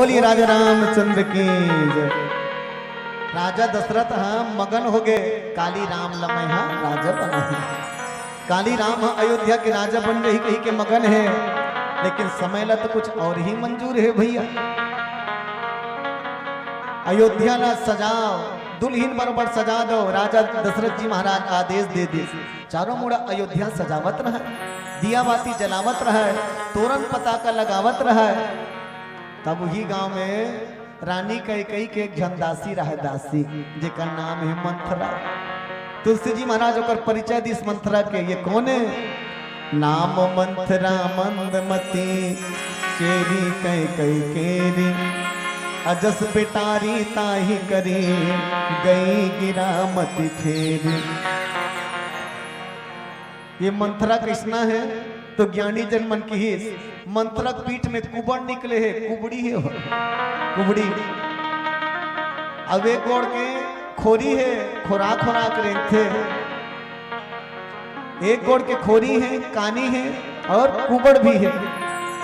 बोलिए राजा रामचंद्र की जय। राजा दशरथ हाँ मगन हो गए, काली राम लमय हाँ राजा बना है। काली राम अयोध्या के राजा बन रही कही के मगन है, लेकिन समय ला तो कुछ और ही मंजूर है भैया। अयोध्या ला सजाओ, दुल्हीन बरोबर सजा दो। राजा दशरथ जी महाराज आदेश दे दे, चारों मुड़ा अयोध्या सजावत रहा, दिया बाती जलावत रहा, तोरण पताका लगावत रहा। तब वही गांव में रानी कैकेयी के एक झंदासी रहा, दासी जेकर नाम है मंथरा। तुलसी जी महाराज होकर परिचय दी इस मंथरा के, ये कौन है? नाम मंथरा मंदमती चेरी कैकेयी केरी, अजस बेटारी ताही करी गई गिरामती फेरी। ये मंथरा कृष्णा है तो ज्ञानी जन मन की ही मंत्रक पीठ में कुबड़ निकले है, कुबड़ी है कुबड़ी। अब एक गोड़ के खोरी है, खोराक खोराक रेंगते, एक गोड़ के खोरी है, कानी है और कुबड़ भी है।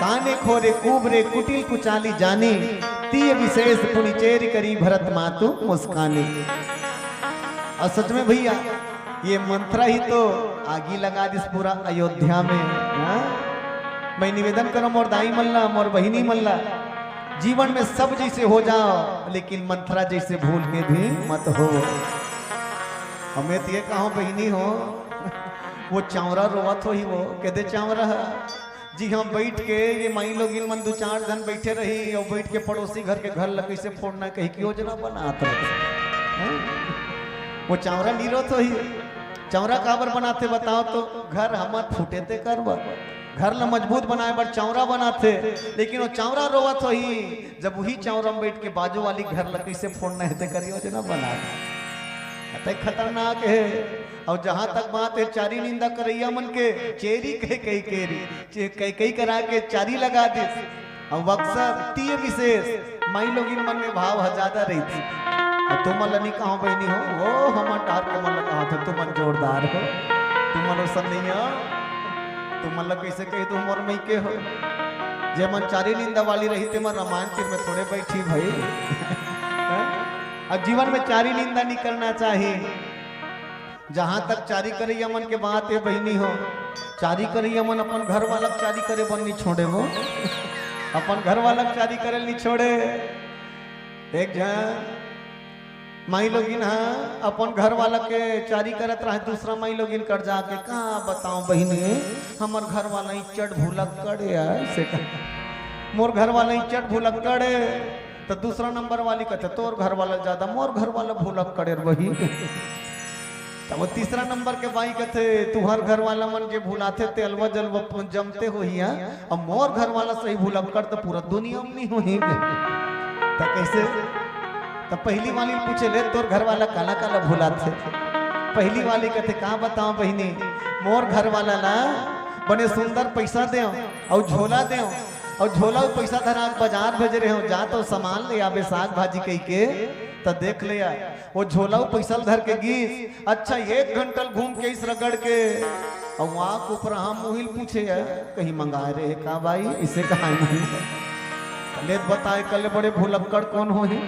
काने खोरे कुबरे कुटिल कुचाली जानी, तीय विशेष पुनिचेरी करी भरत मातु मुस्कानी। और सच में भैया ये मंत्रा ही तो आगी लगा दिस पूरा अयोध्या में। मैं निवेदन करो मोर दाई मल्ला, मोर बहिनी मल्ला, जीवन में सब जैसे हो जाओ, लेकिन मंत्रा जैसे भूल के भी मत हो। हमें तो ये कहो बहिनी हो, वो चावरा रोवत हो ही वो कहते चावरा जी हम बैठ के ये माई लोग मन दो चार जन बैठे रही और बैठ के पड़ोसी घर के घर लकड़ी से फोड़ना कहीं की योजना बनाते। वो चावरा नीरो तो ही चौरा काबर बनाते बताओ तो? घर हम फूटे थे कर घर ला मजबूत बनाए बर चौरा बनाते, लेकिन वो चौरा रोवत हो ही जब वही चौरा में बैठ के बाजू वाली घर लकड़ी से फोड़ना है कर योजना बनाते। खतरनाक है। और जहां तक बात है चारी निंदा करैया मन के, चेरी कई केरी कई करा के चारी लगा दे। और अक्सर तीय विशेष माई लोग मन में भाव ज्यादा रही थी। तुम नहीं कहो बहनी हो, वो हम टार के मन कहा था तुम जोरदार हो, तुम सन्निया तुम कैसे कही तुम और मई के हो। जे मन चारी निंदा वाली रही थे मन रामायण तीर में थोड़े बैठी भाई। अब जीवन में चारी निंदा नहीं करना चाहिए। जहां तक चारी करैया मन के बात है बहनी हो, चारी करैया मन अपन घर वाला चारी करे बन नहीं छोड़े, वो अपन घर वाला चारी करे नहीं छोड़े। एक जन माई लोगिन हाँ अपन घर वाला के चारी करत रहे, दूसरा माई लोगिन कर जाके कहाँ बताओ बहिनी हमार घर वाला चट भूलक करे ऐसे मोर घर वाला चट भूलक करे, तो दूसरा नंबर वाली कहते तोर घर वाला ज्यादा मोर घर वाला भूलक करे वही। तो वो तीसरा नंबर के बाई कहते तुहर घर वाला मन जे भूलाते ते अलवा जलवा जमते हो ही, और मोर घर वाला सही भूलक कर तो पूरा दुनिया में नहीं हो ही। तो कैसे? तो पहली वाली पूछे ले तोर घर वाला काला काला भूला थे। पहली वाली कहते कहाँ बताओ बहिनी मोर घर वाला ना बने सुंदर पैसा दे और झोला दे, और झोला पैसा धरा बाजार भेज रहे हो, जा तो सामान ले आवे साग भाजी कही के, तो देख लिया वो झोला पैसा धर के गीस। अच्छा 1 घंटा घूम के इस रगड़ के और वहां के ऊपर हम मुहिल पूछे है कहीं मंगा रहे का भाई इसे कहा ले बताए कल बड़े भूलक्कड़ कौन हो ही।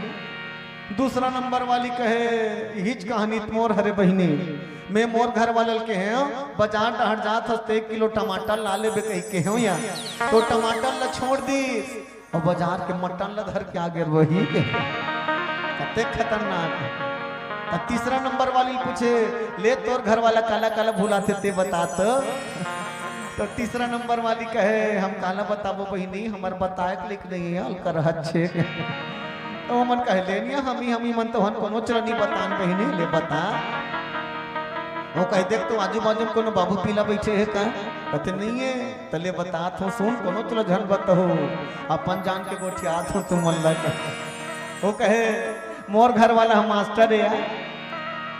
दूसरा नंबर वाली कहे हिच कहानी मोर हरे बहिनी मैं मोर घर वाले के हैं बाजार डहर जात हस्ते 1 किलो टमाटर ला ले कही के हो या, तो टमाटर ला छोड़ दी और बाजार के मटन ला धर के आगे वही कते खतरनाक। तो तीसरा नंबर वाली पूछे ले तोर घर वाला काला काला भूलाते ते बता तो तीसरा नंबर वाली कहे हम काला बताबो बहिनी हमार बताए लिख नहीं है अलकर अच्छे। तो मन कहे लेनिया हम ही मन तो हन कोनो चल नहीं बतान बहिनी ले बता। वो कह देख तो आजू बाजू कोनो बाबू पीला बैठे है का? कहते नहीं है तो ले बता तो सुन कोनो चलो झन बताओ अपन जान के गोठिया तो तुम मन लगा। वो कहे मोर घर वाला हम मास्टर है,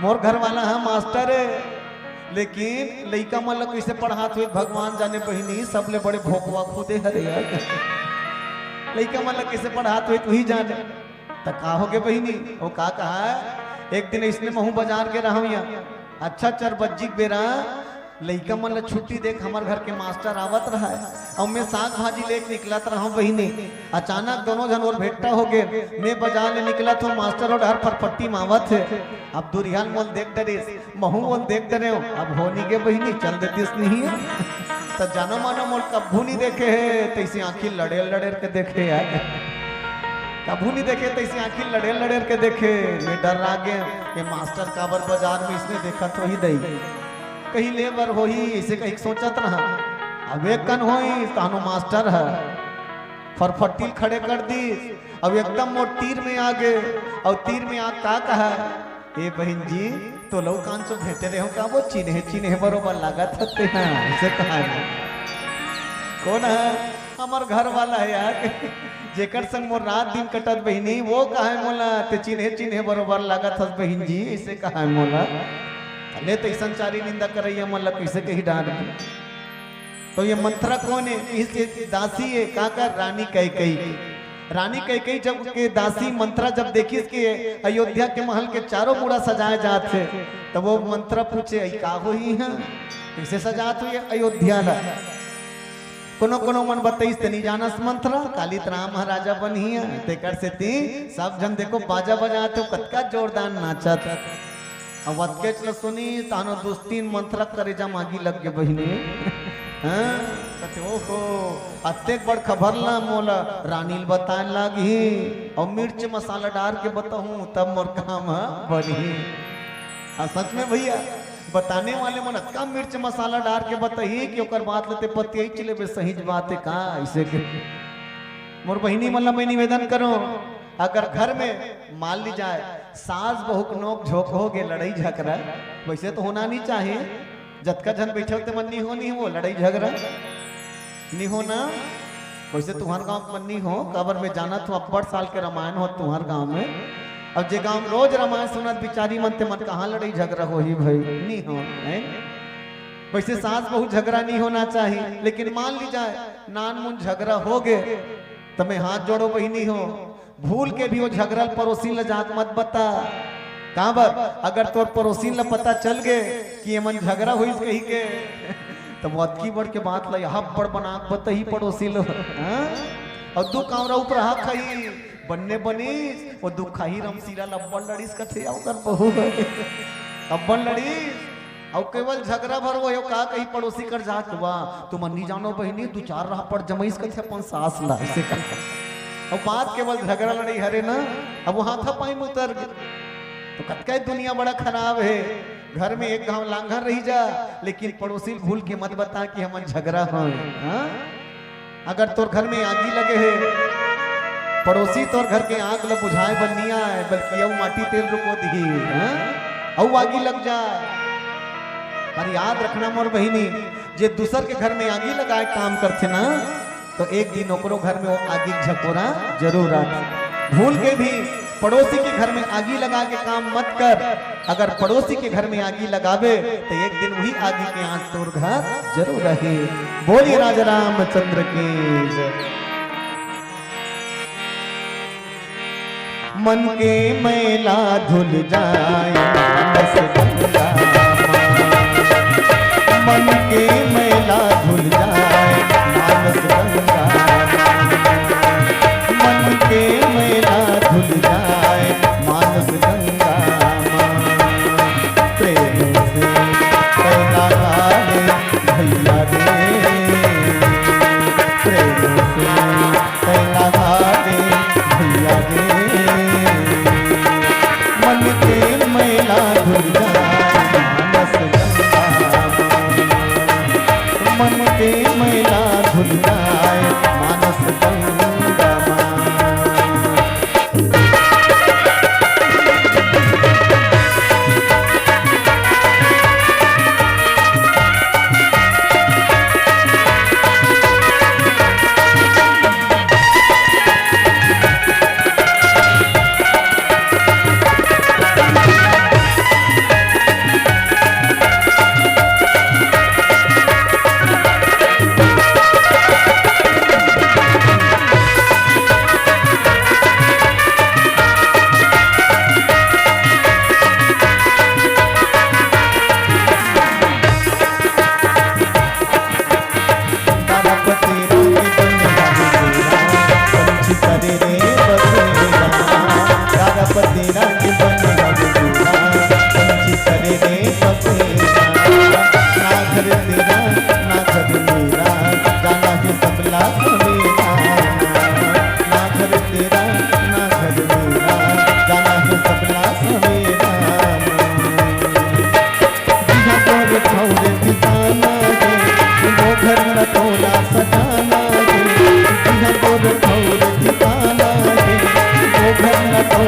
मोर घर वाला हम मास्टर है, लेकिन लइका मन कैसे पढ़ात हुए भगवान जाने बहिनी सबले बड़े भोकवा खुदे हरे यार। लइका मन कैसे पढ़ात हुए तू ही जाने। तो का हो गए बहिनी वो का कहा एक दिन इसने महू बाजार के रहा अच्छा 4 बज्जी बेरा लइका मन ला छुट्टी देख हमार घर के मास्टर आवत रहा है और मैं साग भाजी लेके निकलत रहा बहिनी। अचानक दोनों जन और भेंटा हो गए। मैं बाजार ले निकला तो मास्टर और हर फरफट्टी मावत है। अब दुरियान मोल देख डरे महू मोल देख डरे अब होनी के बहिनी चल देती नहीं है तो जानो मानो मोल कभू नहीं देखे है तैसे आंखी लड़ेल लड़ेल के देखे यार कभू नहीं देखे तैसे आंखी लड़ेल लड़ेल के देखे। मैं डर रहा गया कि मास्टर काबर बाजार में इसने देखा तो ही दई कहीं लेबर हो ही इसे कहीं सोचत रहा। अब एक कन हो तानो मास्टर है फरफट्टी खड़े कर दी। अब एकदम मोर तीर में आ गए और तीर में आग का कहा ए बहन जी तो लो कान से भेटे रहे हो का वो चिन्हे चिन्हे बरोबर लागत होते हैं इसे कहा है कौन है हमार घर वाला है यार जेकर संग मोर रात दिन कटत बहिनी वो कहा है मोला ते चिन्हे चिन्हे बरोबर लागत हस बहन जी इसे कहा है मोला ले तो संचारी निंदा करैया मन लग कैसे कही डांट। तो ये मंत्रा कौन है इस दासी है काका रानी कैकेयी। रानी कैकेयी जब के दासी मंत्रा जब देखी इसके अयोध्या के महल के चारों मुड़ा सजाए जात थे तो वो मंत्रा पूछे का हो ही है कैसे सजात हुई अयोध्या ला कोनो कोनो मन बताइस तनी जानस मंत्रा कालित राम महाराजा बनी है तेकर से ती सब जन देखो बाजा बजाते कतका जोरदार नाचत अब वतकेच ल सुनी तानो दोस्तीन मंत्र करे जा मागी लग गए बहिनी हां कते ओहो अत्तेक बड़ खबर ला मोला रानील बताए लागी और मिर्च मसाला डाल के बताऊं तब मोर काम बनी। सच में भैया बताने वाले मन अक्का मिर्च मसाला डाल के बताइए कि ओकर बात लेते पति चले बे सही बात है का ऐसे के मोर बहिनी मन मैं निवेदन करो अगर घर में मान ली जाए सास बहू नोक झोंक हो गए लड़ाई झगड़ा वैसे तो होना नहीं चाहिए जतका जन बैठे होते मन नहीं होनी वो लड़ाई झगड़ा नहीं होना वैसे तुम्हारे गांव मन नहीं हो कबर में जाना तो 8 साल के रामायण हो तुम्हारे गांव में। अब जे गांव रोज रामायण सुनत बिचारी मनते मन कहाँ लड़ाई झगड़ा हो ही भाई नहीं हो है? वैसे सास बहू झगड़ा नहीं होना चाहिए लेकिन मान ली जाए नान मुन झगड़ा हो गए तो मैं हाथ जोड़ो बहिनी हो भूल के भी वो झगड़ल पड़ोसी ल जात मत बता काबर अगर तोर पड़ोसी ल पता चल गए कि ये मन झगड़ा हुई कही के तो बहुत की बड़ के बात ला यहाँ बड़ बना बतही पड़ोसी लो और दू कावरा ऊपर हाथ खाई बनने बनी वो दुखाही रमसीरा लब्बन लड़ीस कथे अवकर बहु अब्बन लड़ीस और केवल झगड़ा भर वो का कहीं पड़ोसी कर जात बा तुम नहीं जानो बहिनी 2-4 राह पर जमईस कथे अपन सास ला ऐसे कर और बात केवल झगड़ा लड़ाई हरे ना अब वहां था पाई में उतर तो कतका दुनिया बड़ा खराब है। घर में एक गांव लांघन रही जा लेकिन पड़ोसी भूल के मत बता कि हम झगड़ा हो। अगर तोर घर में आगी लगे है पड़ोसी तोर घर के आग ल बुझाए बनिया है बल्कि यू माटी तेल रुको दी औ आगी लग जाए। पर याद रखना मोर बहिनी जे दूसर के घर में आगी लगाए काम करते ना तो एक दिन ओकरो घर में वो आगी झकोरा जरूर आती। भूल के भी पड़ोसी के घर में आगी लगा के काम मत कर। अगर पड़ोसी के घर में आगी लगावे तो एक दिन वही आगी के आंच तोर घर जरूर रहे। बोलिए राजा रामचंद्र की जय। मन के मैला धुल जाए मन के मैला धुल जाए मानस गंगा मन के मैला धुल जाए मानस गंगा प्रेम से कैला गाले भैया रे प्रेम से कैला गाले भैया रे मन के मैला धुल जाए मानस गंगा मन के मैला धुल जाए मानस गंगा।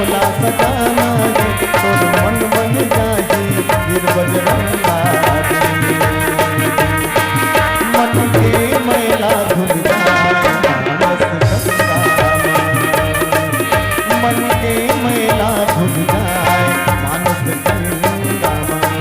भोला सजाना है, तोर मन बन जाए वीर बजरंगा रे। मन के मैला धुल जाए मानस गंगा में, मन के मैला धुल जाए मानस गंगा में।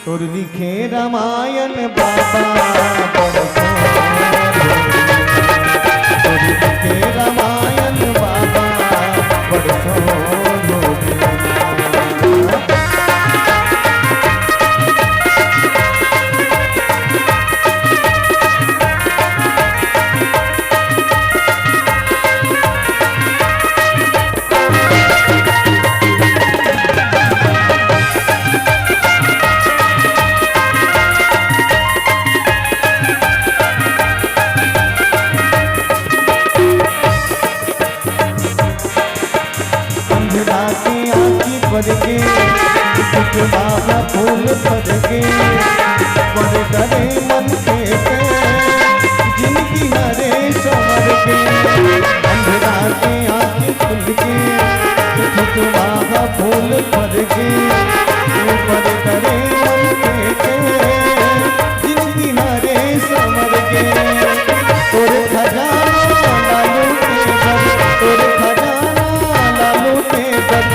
तोर लिखे रामायण बाबा बरसों तोर लिखे रामायण बाबा बरसों के बाबा फूल पद के बड़े डरे मन के जिनकी हरे समर के अंधेरा के आँखें खुल के बाबा फूल पद के बड़े डरे मन के जिनकी हरे समर के तोरे खजाना लालू के घर तोरे खजाना लालू के घर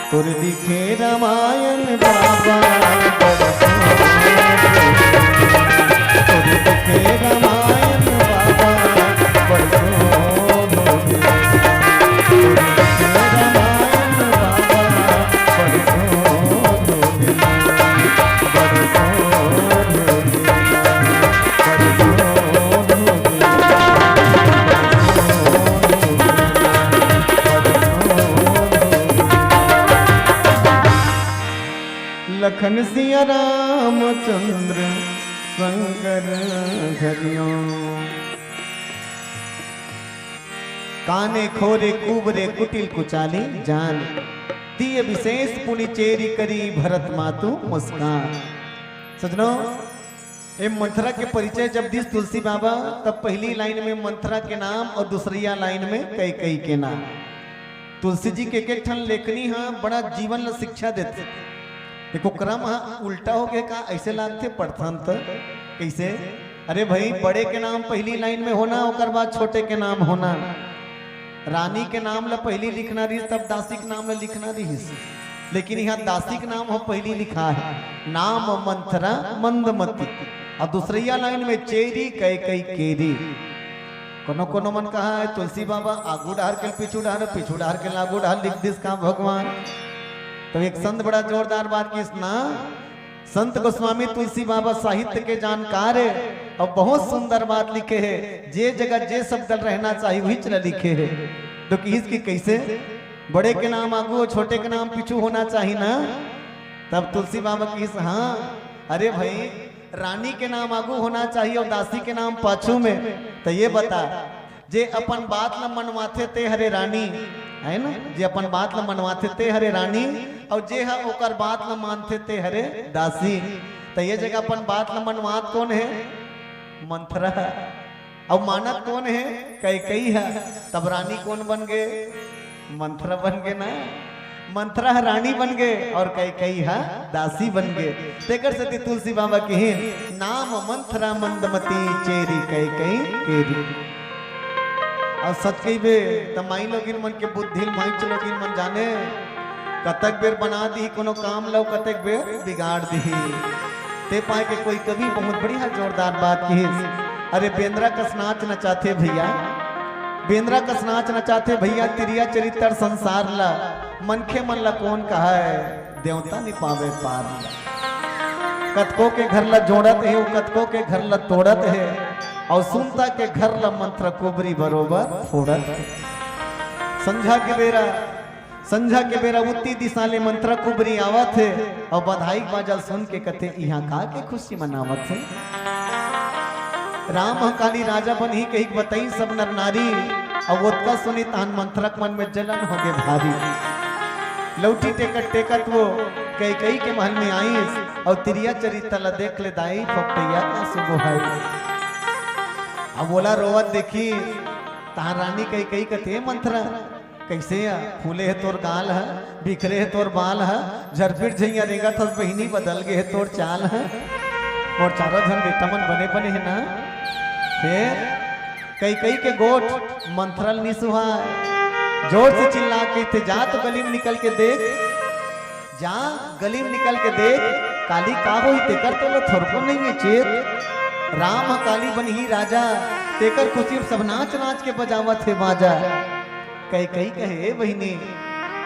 तोर दिखे रामायण बाबा तोर दिखे रामायण बाबा रामायण लखन सिया रामचंद्र शंकर घरियों काने खोरे कुबरे कुटिल कुचाली जान दिए विशेष पुनि चेरी करी भरत मातु मुस्कान। सजनों ये मंथरा के परिचय जब दिस तुलसी बाबा तब पहली लाइन में मंथरा के नाम और दूसरी लाइन में कई के नाम। तुलसी जी के एक ठन लेखनी हाँ बड़ा जीवन शिक्षा देते। देखो क्रम हाँ उल्टा हो गया का ऐसे लागते पढ़थन तो कैसे अरे भाई बड़े के नाम पहली लाइन में होना और बाद छोटे के नाम होना। रानी के नाम ला पहली लिखना रही तब दासी के नाम ला लिखना रही लेकिन यहाँ दासी के नाम हो पहली लिखा है नाम मंथरा मंदमती और दूसरिया लाइन में चेरी कई केरी। कोनो कोनो मन कहा है तुलसी बाबा आगू डार के पीछू डार के लागू डार लिख दिस का भगवान। तो एक संत बड़ा जोरदार बात की ना संत गोस्वामी तुलसी बाबा साहित्य के जानकार है और बहुत सुंदर बात लिखे है। जे जगह जे शब्द रहना चाहिए वही चला लिखे है। तो इसकी कैसे बड़े के नाम आगू और छोटे के नाम पीछू होना चाहिए ना। तब तुलसी बाबा की हाँ अरे भाई रानी के नाम आगू होना चाहिए और दासी के नाम पाछू में। तो ये बता जे अपन बात न मनवाथे ते हरे रानी है ना जे अपन बात न मनवाथे ते हरे रानी और जे है ओकर बात न मानते ते हरे दासी। तो ये जगह अपन बात न मनवात कौन है मंथरा और मानत कौन है कई है। तब रानी कौन बन गए मंथरा बन गए ना। मंथरा रानी बन गए और कई हा दासी बन गए। तेकर सती तुलसी बाबा की नाम मंथरा मंदमती चेरी कई केरी। और सच कही बे तमाई लोगिन मन के बुद्धि माई लोगिन मन जाने कतक बेर बना दी कोनो काम लो कतक बेर बिगाड़ दी। ते पाए के कोई कवि बहुत बढ़िया जोरदार बात की। अरे बेंद्रा कसनाच नचाते भैया, बेंद्रा कसनाच नचाते भैया, तिरिया चरित्र संसार ला मनखे मन ला कौन कहा है देवता नहीं पावे पार ला। कतको के घर ला जोड़त है, कतको के घर ला तोड़त है, और सुनता के घर ला मंत्र कुबरी बरोबर फोड़त है। संझा के बेरा उत्ती दिशा ले मंत्र कुबरी आवत है, और बधाई बाजल सुन के कते यहाँ का के खुशी मनावत है। राम काली राजा बन ही कही बताई सब नर नारी, और वोत्का सुनी तान मंत्रक मन में जलन हो गए भारी। लौटी टेकट टेकट वो कई के महल में आई, और तिरिया चरित्र देख ले दाई फपटैया का सुबुहाई। अब बोला रोवत देखी तार रानी कई कथे मंत्र कैसे फूले है तोर गाल है, बिखरे है तोर बाल है, झरपिट झैया रेगा थस बहिनी बदल गए है तोर चाल है। और चारों जन बेटा मन बने है ना। फिर कई के गोठ मंत्रल निसुहा, जोर से चिल्ला के थे जा तो गली में निकल के देख, जा गली में निकल के देख, काली का होई तेकर तो लो थोरको नहीं है चेत। राम काली बन ही राजा, तेकर खुशी सब नाच नाच के बजावत है बाजा। कई कहे बहिनी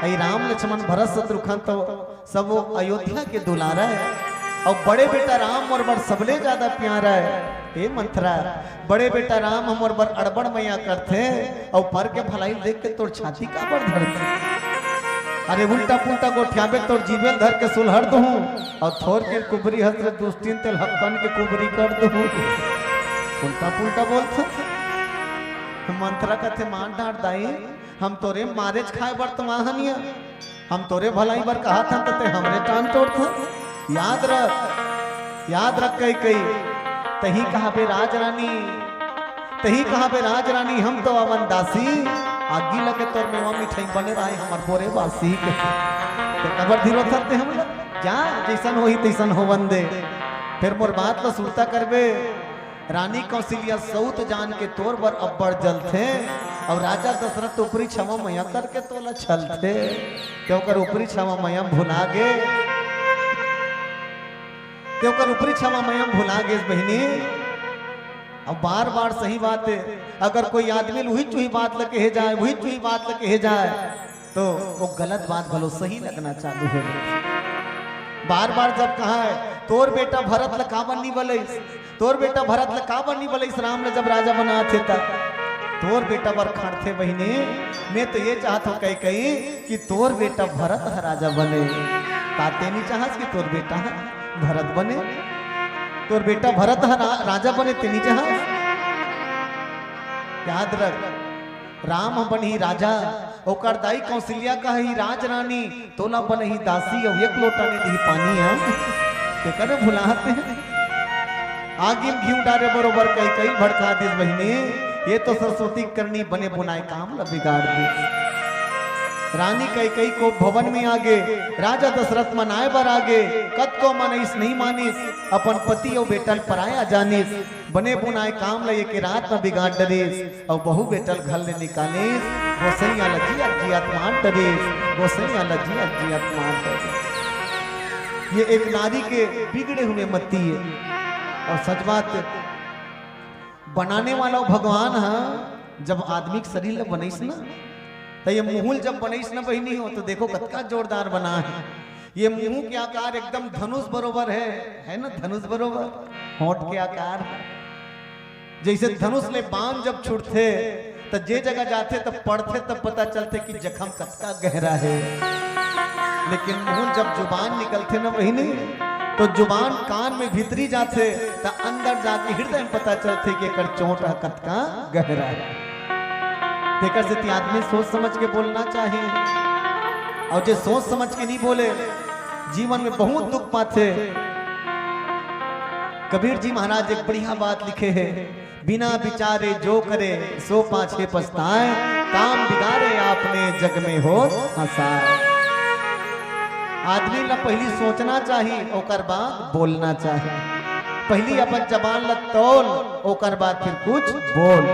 आई राम लक्ष्मण भरत शत्रुघ्न तो सब वो अयोध्या के दुलारा है, और बड़े बेटा राम और बर सबले ज्यादा प्यारा है। हे मंथरा बड़े बेटा राम हमर बर अड़बड़ मैया करते, और पर के भलाई देख के तोर छाती का बर धरते। अरे उल्टा पुल्टा गोठियाबे तोर जीवन धर के सुलहर दू, और थोर के कुबरी हसरत दुस्तीन तेल हक्कन के कुबरी कर दू। उल्टा पुल्टा बोलते मंथरा कथे मान डांट दाई, हम तोरे मारेज खाए बर तो महानिया, हम तोरे भलाई बर कहा था ते हमरे टान तोड़ था। याद रख कई तही कहा बे राजरानी, तही कहा बे राजरानी, हम तो अवन दासी, आगी लगे तोर मेवा मिठाई बने रहे हमार बोरे बासी के। ते कबर धीरो थरते हम जा जैसन होई तैसन हो वंदे। फिर मोर बात ला सुनता करबे, रानी कौशल्या सौत जान के तोर बर अब्बड़ जल थे, और राजा दशरथ ऊपरी क्षमा मैया करके तोला छल थे, क्योंकर ऊपरी क्षमा मैया भुला गे, क्योंकर ऊपरी क्षमा मैया भुला गे बहिनी। अब बार बार सही बात है, अगर कोई आदमी वही चुही बात लगे जाए, वही चुही बात लगे जाए, तो वो गलत बात भलो सही लगना चालू है। बार बार जब कहा है तोर बेटा भरत ल का बनी बलैस, तोर बेटा भरत ल का बनी बलैस, राम ने जब राजा बना थे तब तोर बेटा बर खड़ थे बहिनी। मैं तो ये चाहत हूँ कही कि तोर बेटा भरत राजा बने, ताते नहीं चाहत कि तोर बेटा भरत बने, तोर बेटा भरत राजा बने तेनी चाहत। याद रख राम बन ही राजा, ओकर दाई कौशल्या का ही राजरानी, तोला बन ही दासी, और एक लोटा ने दी पानी है ते करे भुलाते हैं। आगे घी डारे बरोबर कई भड़का दिस बहिनी, ये तो सरस्वती करनी बने बुनाए काम ला बिगाड़ दी। रानी कई को भवन में आगे, राजा दशरथ मनाए बर आगे, कद को मनईस नहीं मानिस, अपन पति और बेटल पराया जानिस, बने बुनाए काम लगे के रात में बिगाड़ डरेस, और बहु बेटल घर ले निकालिस, गोसैया लजिया मान डरेस, गोसैया लजिया मान डरेस। ये एक नारी के बिगड़े हुए मत्ती है, और सच बात बनाने वाला भगवान है। जब आदमी के शरीर बनईस ना, तो ये मुहुल जब बनईस ना बहिनी हो, तो देखो कतका जोरदार बना है। ये मुंह के आकार एकदम धनुष बरोबर है ना, धनुष बरोबर होंठ के आकार। जैसे धनुष ले बाण जब छुटते, तो जे जगह जाते तब पढ़ते तब पता चलते कि जख्म कतका गहरा है। लेकिन मुंह जब जुबान निकलते ना बहिनी, तो जुबान कान में भीतरी जाते, तो अंदर जाके हृदय में पता चलते कि कर चोट कतका गहरा है। देखकर से आदमी सोच समझ के बोलना चाहिए, और जो सोच समझ के नहीं बोले जीवन में बहुत दुख पाते। कबीर जी महाराज एक बढ़िया बात लिखे हैं, बिना विचारे जो करे सो पाछे पछताए, काम बिगाड़े आपने जग में हो हंसाए। आदमी ला पहली सोचना चाहिए ओकर बाद बोलना चाहिए। पहली अपन जबान ला तोल ओकर बाद फिर कुछ बोल।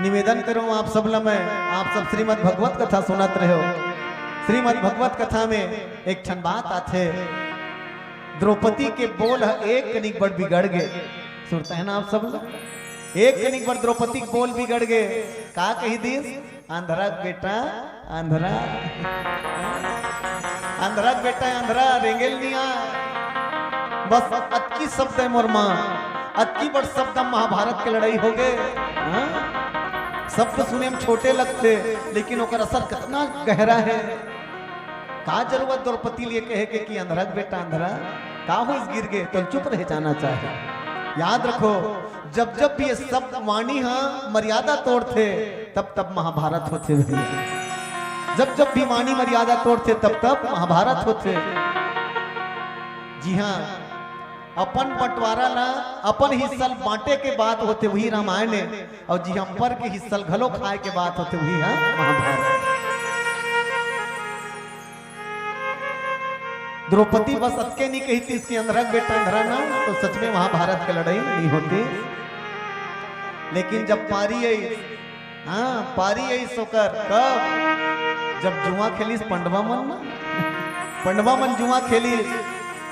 निवेदन करूं आप सब ला मैं, आप सब श्रीमद् भगवत कथा सुनत रहे हो। श्रीमद् भगवत कथा में एक ठन बात आथे, द्रौपदी के बोल एक कनिक बड़ बिगड़ गए। सुनते हैं ना आप सब लोग, एक कनिक बड़ द्रौपदी के बोल बिगड़ गए। का कही दीस, अंधरा बेटा अंधरा, अंधरा बेटा अंधरा रेंगेल निया। बस अतकी शब्द है मोर माँ, अतकी बड़ शब्द महाभारत के लड़ाई हो गए। शब्द सुने में छोटे लगते लेकिन ओकर असर कितना गहरा है। का जरूरत द्रौपदी लिए कहे के कि अंधरा बेटा अंधरा का हो गिर गए, तो चुप रह जाना चाहिए। याद रखो, जब जब भी ये शब्द वाणी हाँ मर्यादा तोड़ते तब तब महाभारत होते हुए, जब जब भी वाणी मर्यादा तोड़ते तब तब महाभारत होते। जी हाँ, अपन बंटवारा ला अपन हिस्सा बांटे के बात होते वही रामायण है, और जी हम पर के हिस्सा घलो खाए के बात होते वही हाँ महाभारत। द्रौपदी बस अतके नहीं कही थी इसके अंधरा बेटा अंधरा ना, तो सच में महाभारत की लड़ाई नहीं होती। लेकिन जब पारी आई, हाँ पारी आई सोकर कब, जब जुआ खेलीस पंडवा मन ना, पंडवा मन जुआ खेलीस,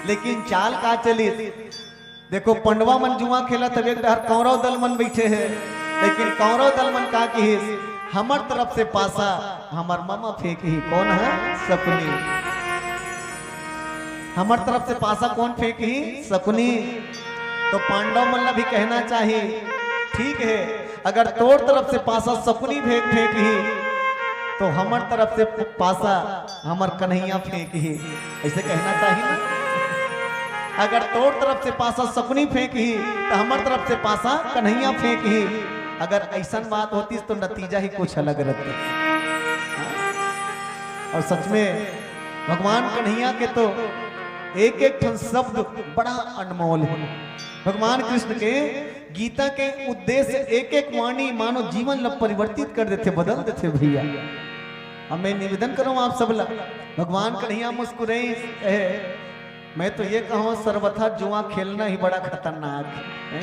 लेकिन चाल का चली। देखो पंडवा मन जुआ खेला तब एक डर कौरव दल मन बैठे है, लेकिन कौरव दल मन का की हमर तरफ से पासा हमार मामा फेंक ही। कौन है? शकुनी। हमार तरफ से पासा कौन फेंक ही? शकुनी। तो पांडव मन भी कहना चाहिए ठीक है, अगर तोर तरफ से पासा शकुनी फेंक ही तो हमार तरफ से पासा हमार कन्हैया फेंक ही, ऐसे कहना चाहिए ना। अगर तोर तरफ से पासा शकुनी फेंक ही तो हमार तरफ से पासा कन्हैया फेंक ही। अगर ऐसा बात होती तो नतीजा ही कुछ अलग रहता। और सच में भगवान कन्हैया के तो एक एक शब्द बड़ा अनमोल है। भगवान कृष्ण के गीता के उद्देश्य एक एक वाणी मानो जीवन ला परिवर्तित कर देते, बदल देते भैया। अब मैं निवेदन करूं आप सब ला, भगवान कन्हैया मुस्कुराए। मैं तो ये कहूँ सर्वथा जुआ खेलना ही बड़ा खतरनाक है।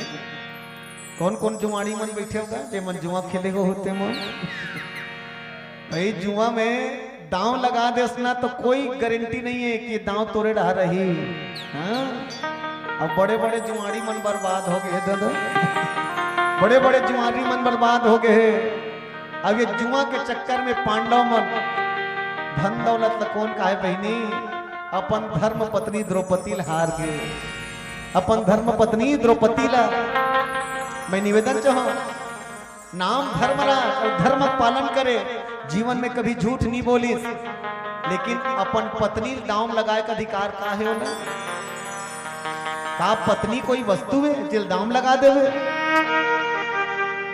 कौन कौन जुआड़ी मन बैठे होगा जे मन जुआ खेले हो होते मन। भाई जुआ में दांव लगा दे उसना तो कोई गारंटी नहीं है कि दांव तोड़े रहा रही। हाँ? अब बड़े बड़े जुआड़ी मन बर्बाद हो गए दादा, बड़े बड़े जुआड़ी मन बर्बाद हो गए। अब ये जुआ के चक्कर में पांडव मन धन दौलत तो कौन का है बहनी, अपन धर्म पत्नी द्रौपदी ला हार गए। अपन धर्म पत्नी द्रौपदी ला मैं निवेदन चाहूं, नाम धर्म ला और धर्म पालन करे, जीवन में कभी झूठ नहीं बोली। लेकिन अपन पत्नी दांव लगाए का अधिकार का है ना? का पत्नी कोई वस्तु है जिल दांव लगा दे?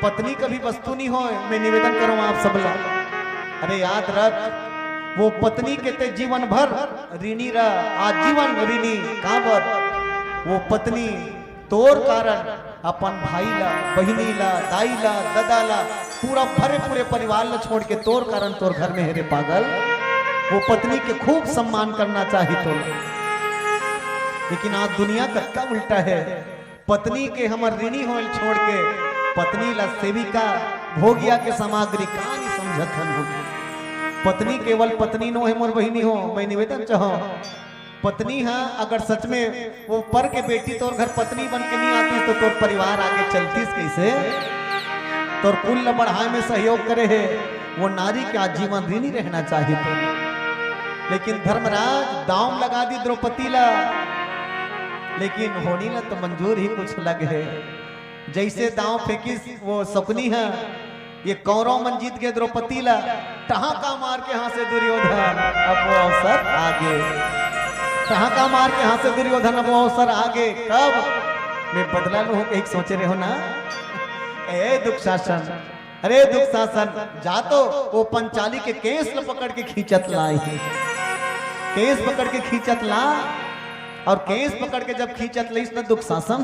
पत्नी कभी वस्तु नहीं हो। मैं निवेदन करूं आप सब ला, अरे याद रख, वो पत्नी के ते जीवन भर ऋणी रहा, आजीवन ऋणी। काबर वो पत्नी तोर कारण अपन भाई ला, बहिनी ला, दाई ला, दादा ला, पूरा पूरे परिवार ला छोड़ के तोर कारण तोर घर में हेरे पागल। वो पत्नी के खूब सम्मान करना चाहिए तो। लेकिन आज दुनिया का उल्टा है, पत्नी के हमर ऋणी होल छोड़ के पत्नी ला सेविका भोगिया के सामग्री का नहीं समझत हन। पत्नी केवल पत्नी नो है मोर बहिनी हो। मैं निवेदन चाहो, पत्नी हाँ अगर सच में वो पर के बेटी तोर घर पत्नी बन के नहीं आती तो तोर परिवार आगे चलतीस कैसे? तोर कुल ला बढ़ाए में सहयोग करे है, वो नारी के आजीवन ऋणी रहना चाहिए तो। लेकिन धर्मराज दांव लगा दी द्रौपदी ला, लेकिन होनी ला तो मंजूर ही कुछ लग है। जैसे दांव फेंकी वो शकुनी है, ये कौरव मन जीत गए द्रौपदी ला, ठहाका मार के हाथ से दुर्योधन अब वो अवसर आगे। ठहाका मार के हाथ से दुर्योधन अब वो अवसर आगे। कब मैं बदला लू एक सोचे रहे हो ना, ए दुशासन, अरे दुशासन जा तो वो पंचाली के केस ल पकड़ के खींचत लाई, केस पकड़ के खींचत ला। और केस पकड़ के जब खींचत लईस न दुशासन,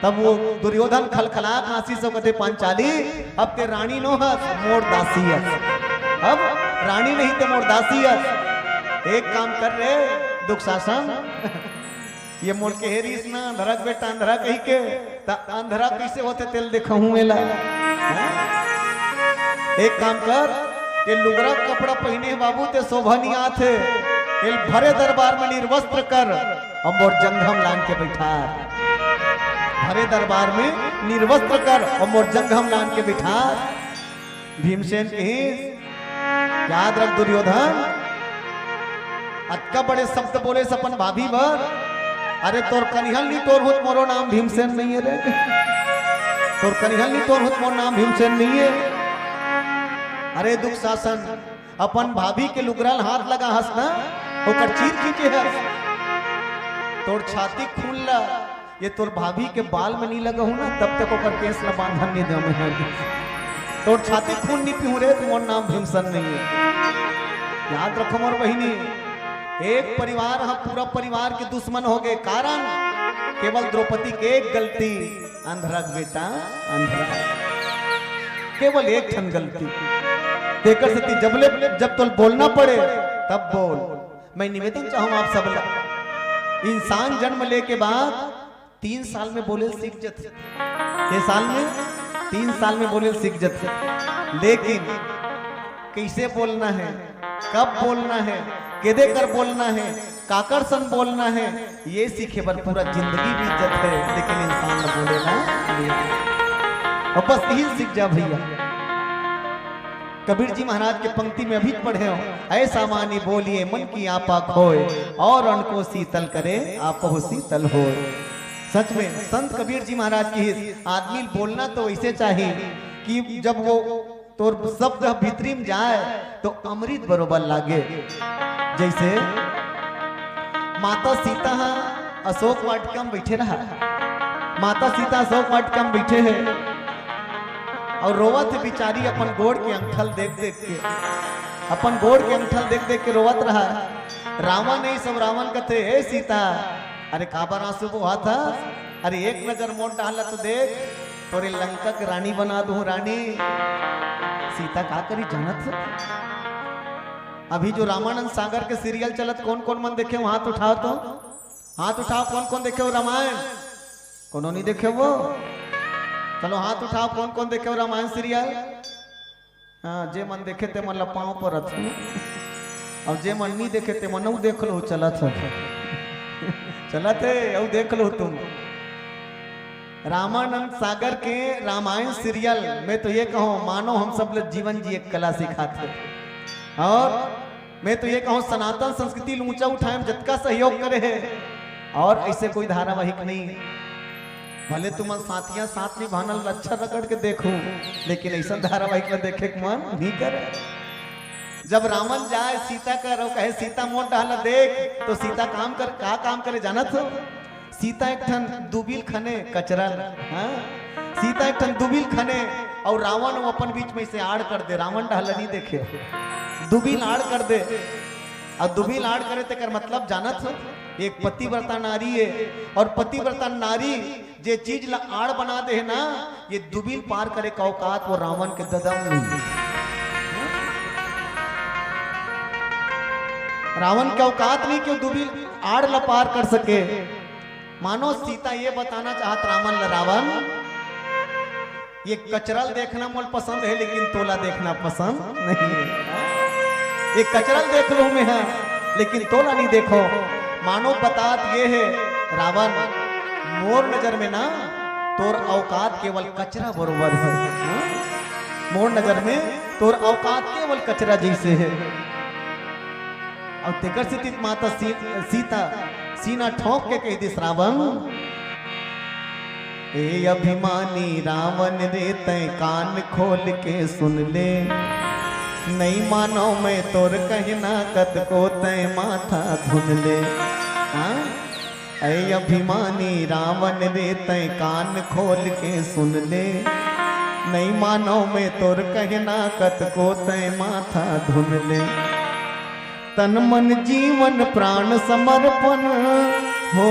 तब वो दुर्योधन खलखला खांसी से कहते पंचाली अब ते रानी नो हस मोर दासी हस। अब रानी नहीं ते मोर दासी हस। एक काम कर रे दुशासन, ये मोल के हेरिस ना अंधरा बेटा अंधरा कही के अंधरा कैसे होते तेल देखा हूं मेला। एक काम कर, ये लुगरा कपड़ा पहने बाबू ते शोभनी आथे, ये भरे दरबार में निर्वस्त्र कर और मोर जंघम लान के बैठा, भरे दरबार में निर्वस्त्र कर और मोर जंघम लान के बैठा। भीमसेन की याद रख दुर्योधन, अक्का बड़े शब्द बोले सपन भाभी भर, अरे तोर कनिहल नहीं तोर हुत मोरो नाम भीमसेन नहीं है रे, तोर कनिहल नहीं तोर हुत मोर नाम भीमसेन नहीं है। अरे दुशासन अपन भाभी के लुगराल हाथ लगा हंसना, ओकर चीर खींचे हंस, तोर छाती खून ला, ये तोर भाभी के बाल में नहीं लगा हूं ना तब तक ओकर केस ला बांधन नहीं दे मैं, तोर छाती खून नहीं पीऊ रे मोर नाम भीमसेन नहीं है। याद रखो मोर बहिनी, एक परिवार हम पूरा परिवार के दुश्मन हो गए, कारण केवल द्रौपदी के एक गलती, अंधरा बेटा अंधरा, केवल एक ठन गलती देकर सती जबले जब तो बोलना पड़े तब बोल। मैं निवेदन चाहूं आप सब, इंसान जन्म ले के बाद 3 साल में बोले सीख जाते, ये साल में 3 साल में बोले सीख जाते, लेकिन कैसे बोलना है, कब बोलना है, केदे कर बोलना है, काकर सन बोलना है, ये सीखे पर पूरा जिंदगी बीत जाते है, लेकिन इंसान न बोलेगा और बस यही सीख जा भैया। कबीर जी महाराज के पंक्ति में अभी पढ़े हो, ऐसा मानी बोलिए मन की आपा खोए और अन्न को शीतल करे आप हो शीतल हो। सच में संत कबीर जी महाराज की आदमी बोलना तो ऐसे चाहिए कि जब वो तो शब्द भीतरी में जाए तो अमृत बरोबर लागे। जैसे माता सीता अशोक वाटिका में बैठे रहा, माता सीता अशोक वाटिका में बैठे हैं और रोवत बिचारी अपन गोड़ के अंगठल देख देख के, अपन गोड़ के अंगठल देख देख के रोवत रहा। रावण नहीं सब रावण कहते, हे सीता अरे काबर आंसू बहा था, अरे एक नजर मोड़ डाला तो देख तोरे लंका की रानी बना दूं रानी। सीता का करी जानत से अभी जो रामानंद सागर के सीरियल चलत कौन कौन मन देखे, हाथ उठाओ तो हाथ उठाओ, कौन कौन देखे हो रामायण, कौन नहीं देखे वो, चलो हाथ उठाओ कौन कौन देखे हो रामायण सीरियल। हाँ जे मन देखे ते मन पाँव पर और जे मन नहीं देखे ते मन देख लो चलत चलत है देख लो तुम। रामानंद सागर के रामायण सीरियल में तो ये कहो मानो हम सब लोग जीवन जी एक कला सिखाते, और मैं तो ये कहूँ सनातन संस्कृति ऊंचा उठाए जितना सहयोग करे है, और ऐसे कोई धारावाहिक नहीं, भले तुम साथियां साथ में भानल अच्छा रगड़ के देखो, लेकिन ऐसा धारावाहिक में देखे के मन नहीं करे। जब रावण जाए सीता का रो कहे सीता मोड़ डाला देख, तो सीता काम कर का काम करे जाना था, सीता एक ठन दुबिल खने कचरा, हाँ सीता एक ठन दुबिल खने और रावण अपन बीच में से आड़ कर दे, रावण डाला नहीं देखे दुबिल आड़ कर दे, और दुबिल आड़ करे ते कर मतलब जानत हो, एक पतिव्रता नारी है, और पतिव्रता नारी जे चीज ला आड़ बना दे है ना, ये दुबिल पार करे का औकात वो रावण के ददम नहीं, रावण के औकात नहीं क्यों दुबिल आड़ ला पार कर सके। मानो सीता ये बताना चाहत रावण ला, रावण ये कचरल देखना मोल पसंद है लेकिन तोला देखना पसंद नहीं है, ये कचरल देख लो मैं है लेकिन तोला नहीं देखो। मानो बतात ये है रावण मोर नजर में ना तोर औकात केवल कचरा बरोबर है, मोर नजर में तोर औकात केवल कचरा जैसे है। और तेकर स्थिति माता सीता सीना ठोक के कह दी रावण, ए अभिमानी रावण रे तय कान खोल के सुन ले, नहीं मानो मैं तोर कहना कत को तय माथा धुन ले। ऐ अभिमानी रावण रे तय कान खोल के सुन ले, नहीं मानो मैं तोर कहना कत को तय माथा धुन ले। तन मन जीवन प्राण समर्पण हो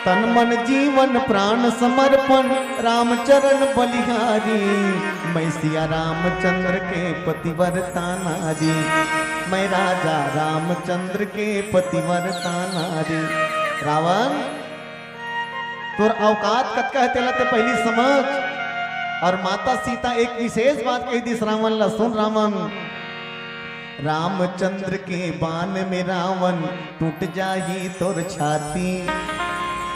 तन मन जीवन प्राण समर्पण रामचरण बलिहारी। मैं सिया रामचंद्र के पतिव्रता नारी, मैं राजा रामचंद्र के पतिव्रता नारी। रावण तोर औकात कतका है तेला ते पहली समझ। और माता सीता एक विशेष बात कही दी रावण ला, सुन रामन। रामचंद्र के बाण में रावण टूट जाही तोर छाती,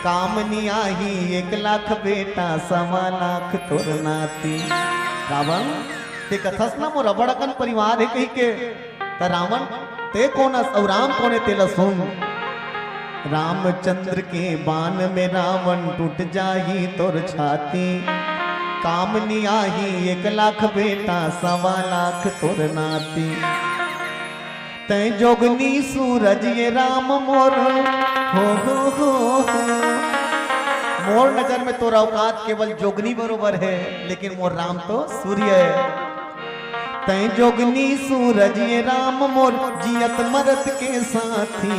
कामनी आही 1 लाख बेटा 1.25 लाख तोर नाती। रावण ते कथस ना मोर बड़कन परिवार है कही के, त रावण ते कोनस और राम कोने तेला सुन। रामचंद्र के बाण में रावण टूट जाही तोर छाती, कामनी आही 1 लाख बेटा 1.25 लाख तोर नाती। तै जोगनी सूरज ये राम मोर हो। मोर नजर में तोरा औकात केवल जोगनी बरोबर है, लेकिन मोर राम तो सूर्य है। तै जोगनी सूरज ये राम मोर जियत मरत के साथी,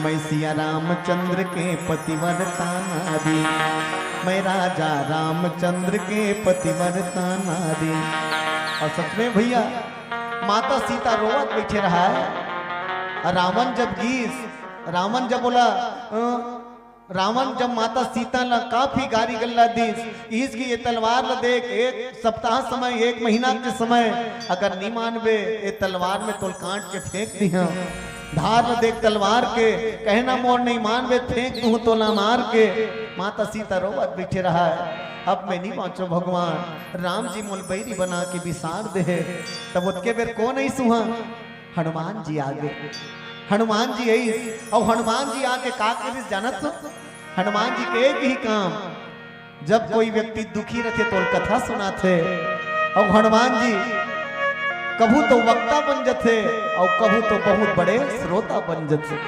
मैं सिया रामचंद्र के पतिव्रता नारी, मैं राजा रामचंद्र के पतिव्रता नारी। और सच में भैया माता सीता रोवत बैठे रहा है। रावण जब रावण जब बोला, रावण जब माता सीता ला काफी गारी गल्ला दीस, इसकी ये तलवार ला देख, 1 सप्ताह समय 1 महीना के समय अगर नहीं मानबे ये तलवार में तोल काट के फेंक दिया। धार ला देख तलवार के, कहना मोर नहीं मानबे फेंक दूं तोला मार के। माता सीता रोवत बैठे रहा है। अब मैं नहीं पहुंचो भगवान, राम जी मोल बैरी बना के विसार दे। तब उसके बेर कौन आई सुहा? हनुमान जी आगे। हनुमान जी आई और हनुमान जी आके का करिस जानत हो? हनुमान जी के एक ही काम, जब कोई व्यक्ति दुखी रहते तो कथा सुनाते। और हनुमान जी कभू तो वक्ता बन जाते और कभू तो बहुत बड़े श्रोता बन जाते।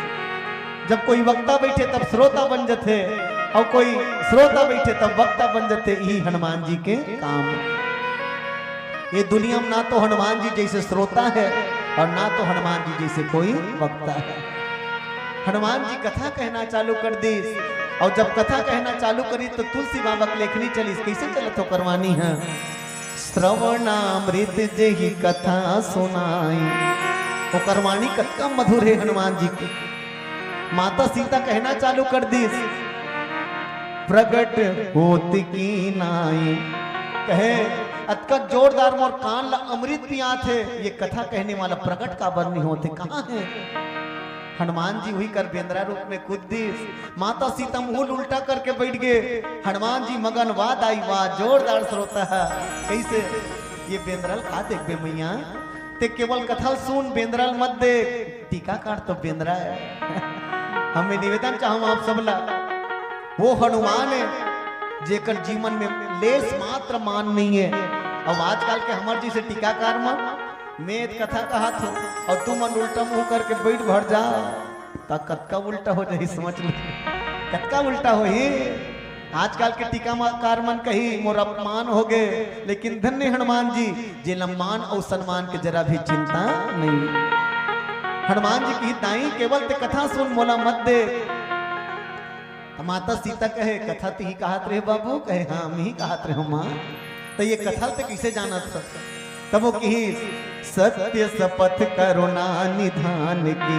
जब कोई वक्ता बैठे तब श्रोता बन जाते और कोई श्रोता बैठे तब वक्ता बन जाते। यही हनुमान जी के काम। ये दुनिया में ना तो हनुमान जी जैसे श्रोता है और ना तो हनुमान जी जैसे कोई वक्ता है। हनुमान जी कथा कहना चालू कर दी और जब कथा कहना चालू करी तो तुलसी बाबा की लेखनी चली। कैसे चलत हो करवानी है? श्रवणामृत जेहि कथा सुनाई। वो करवानी कतका मधुर है हनुमान जी की। माता सीता कहना चालू कर दी, प्रगट होती की नाई। कहे अतका जोरदार मोर कान ला अमृत पिया थे, ये कथा कहने वाला प्रगट का बर नहीं होते कहाँ है? हनुमान जी हुई कर बेंद्रा रूप में कूद दी। माता सीता मुंह उल्टा करके बैठ गए। हनुमान जी मगन वाद आई वाह, जोरदार श्रोता है। कैसे ये बेंद्रल का देख बे मैया, ते केवल कथा सुन, बेंद्रल मत देख। टीका काट तो बेंद्रा है। हमें निवेदन चाहूँ आप सबला, वो हनुमान है जेकर जीवन में लेस मात्र मान नहीं है। अब आजकल के हमार जी से टीकाकार मन मैं कथा कहा थो और तू मन उल्टा मुंह करके बैठ भर जा, ता कतका उल्टा हो जाही समझ ले। कतका उल्टा हो ही आजकल के टीकाकार मन कही मोर अपमान हो गए। लेकिन धन्य हनुमान जी जे लम्मान और सम्मान के जरा भी चिंता नहीं। हनुमान जी की दाई केवल ते कथा सुन, मोला मत दे। माता सीता कहे कथा ते ही कहत रहे बाबू? कहे हाँ हम ही कहत रहे माँ। तो ये कथा ते कैसे जानत था? तब वो कही सत्य शपथ करुणा निधान की।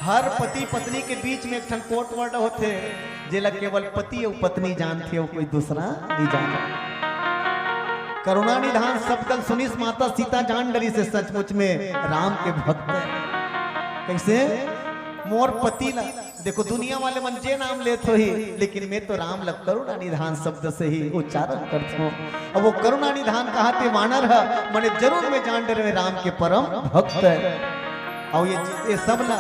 हर पति पत्नी के बीच में एक ठन कोट वर्ड होते जेला केवल पति और पत्नी जानते हो, कोई दूसरा नहीं जाना। करुणा निधान शब्द सुनिस माता सीता जान डरी से सचमुच में राम के भक्त है। कैसे? मोर पति ला देखो, दुनिया वाले मन जे नाम लेते हो ही, लेकिन मैं तो राम लग करुणा निधान शब्द से ही उच्चारण करता हूँ। अब वो करुणा निधान कहते वानर है मने जरूर में जान डर में राम के परम भक्त है। और ये सब ला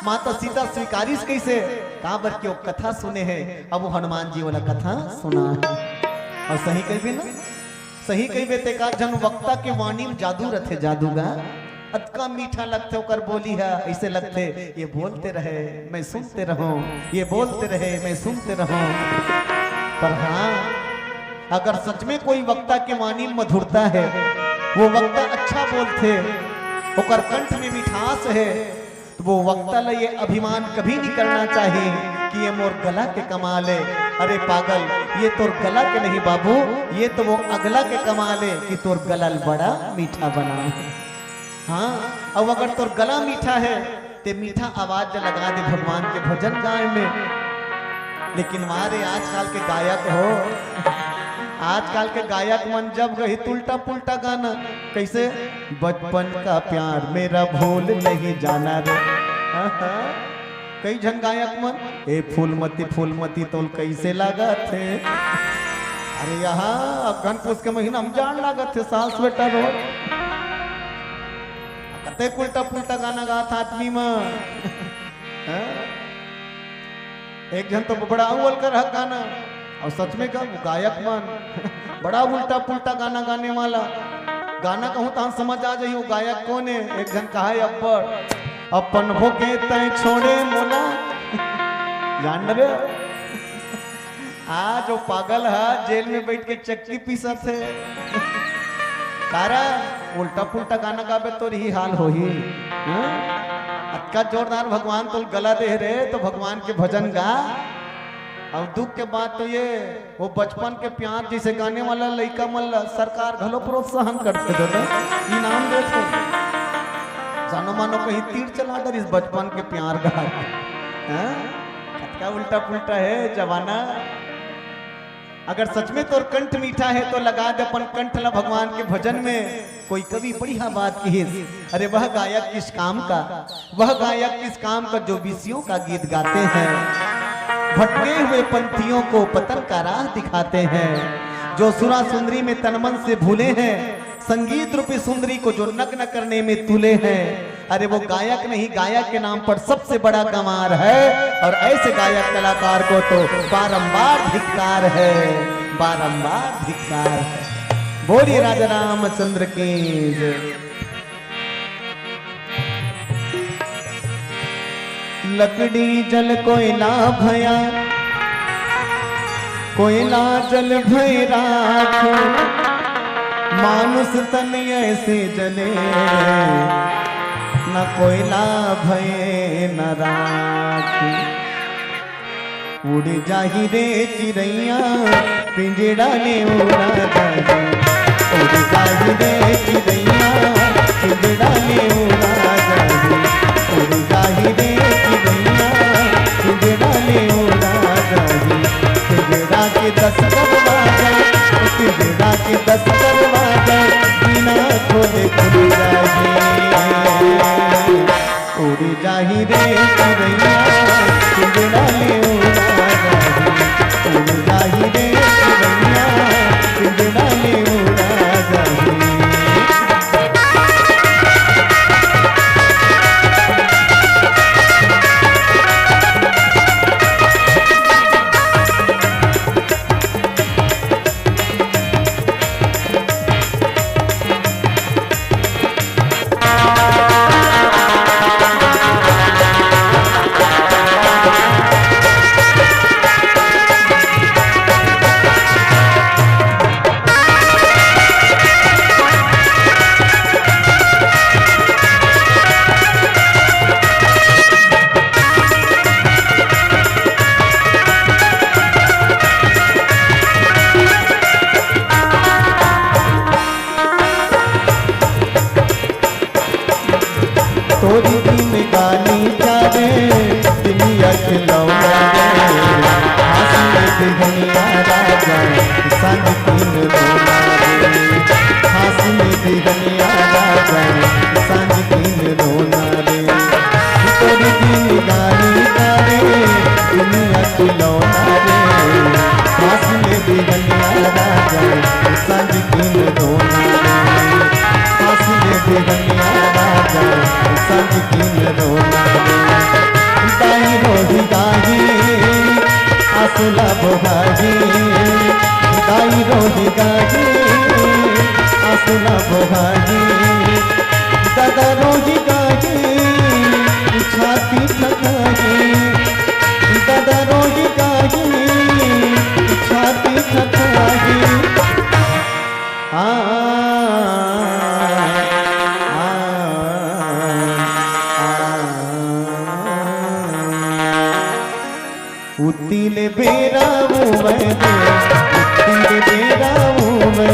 माता सीता स्वीकारिश कैसे? काबर के वो कथा सुने हैं। अब वो हनुमान जी वाला कथा सुना है। और सही कही भी ना, सही कही बेते का जन वक्ता के वाणी में जादू रथे, जादूगर अतका मीठा लगते होकर बोली है। ऐसे लगते ये बोलते रहे मैं सुनते रहूं, ये बोलते रहे मैं सुनते रहूं। पर हाँ, अगर सच में कोई वक्ता के वाणी में मधुरता है, वो वक्ता अच्छा बोलते, ओकर कंठ में मिठास है, तो वो वक्ता ला ये अभिमान कभी नहीं करना चाहिए कि ये मोर गला के कमाल है। अरे पागल, ये तोर गला के नहीं बाबू, ये तो वो अगला के कमाल है कि तोर गला बड़ा मीठा बना। हाँ, अब अगर तोर गला मीठा है ते मीठा आवाज लगा दे भगवान के भजन गाए में। लेकिन हमारे आजकल के गायक हो, आजकल के गायक मन जब गई उल्टा पुल्टा गाना, कैसे बचपन का प्यार मेरा भूल नहीं जाना रे। कई जन गायक मन ए फूलमती तोल कैसे लगा थे। अरे यहाँ अब गणपुष के महीना हम जान लागत थे साल स्वेटर हो कते उल्टा पुल्टा गाना गा था आदमी में। एक जन तो बड़ा अव्वल कर गाना, और सच में का गायक मन बड़ा उल्टा पुल्टा गाना गाने वाला। गाना कहूँ तो हम समझ आ जाइए वो गायक कौन है। एक जन कहा है अपन भोगे तय छोड़े मोला, जान रहे आज जो पागल है जेल में बैठ के चक्की पीसत है। तारा उल्टा पुल्टा गाना गावे तो यही हाल हो ही। अक्का जोरदार भगवान तो गला दे रहे तो भगवान के भजन गा। अब दुख के बात तो ये वो बचपन के प्यार जिसे गाने वाला लड़का मल्ला सरकार घलो प्रोत्साहन करते थे, इनाम देते, जानो मानो कहीं तीर चला कर इस बचपन के प्यार का। क्या उल्टा पुल्टा है जवाना। अगर सच में तोर कंठ मीठा है तो लगा दे अपन कंठ ला भगवान के भजन में। कोई कभी बढ़िया बात की है, अरे वह गायक किस काम का, वह गायक किस काम का जो विषयों का गीत गाते हैं, भटके हुए पंथियों को पतन का राह दिखाते हैं, जो सुरा सुंदरी में तनमन से भूले हैं, संगीत रूपी सुंदरी को जो नग्न करने में तुले हैं। अरे वो गायक नहीं, गायक के नाम पर सबसे बड़ा गंवार है। और ऐसे गायक कलाकार को तो बारंबार धिक्कार है, बारंबार धिक्कार है। बोलिए राजा रामचंद्र की जय। लकड़ी जल कोयला भया, कोयला जल भय राखो, मानुष तन ऐसे जले, न कोयला भय न राखो। उड़ जाही रे चिड़ैया पिंजड़ा ने उड़ा जाही, उड़ जाही रे चिड़ैया पिंजड़ा ने उड़ा जाही, उड़ जाही रे चिड़ैया पिंजड़ा ने उड़ा जाही। पिंजड़ा के 10 दरवाजा, पिंजड़ा के 10 दरवाजा बिना खोले खुल जाही। उड़ जाही रे चिड़ैया पिंजड़ा ने उड़ा जाही, उड़ जाही रे चिड़ैया पिंजड़ा ने उड़ा जाही। तोरी दिन गानी जावे दुनिया खिलौना रे, हंसी में दिहनिया राजा संग तीन रोना रे, हंसी में दिहनिया राजा संग तीन रोना रे। तोरी दिन गानी जावे दुनिया खिलौना रे, हंसी में दिहनिया राजा संग तीन रोना रे, हंसी में दिहनिया राजा संग तीन रोना रे। दाई रोही गाही आसुला बोहाही, दाई रोही गाही आसुला बोहाही, दादा रोही गाही छाती ठकाही, दादा रोही गाही छाती ठकाही। आ ले बेरा मुवे दे इक्की ले बेरा मुवे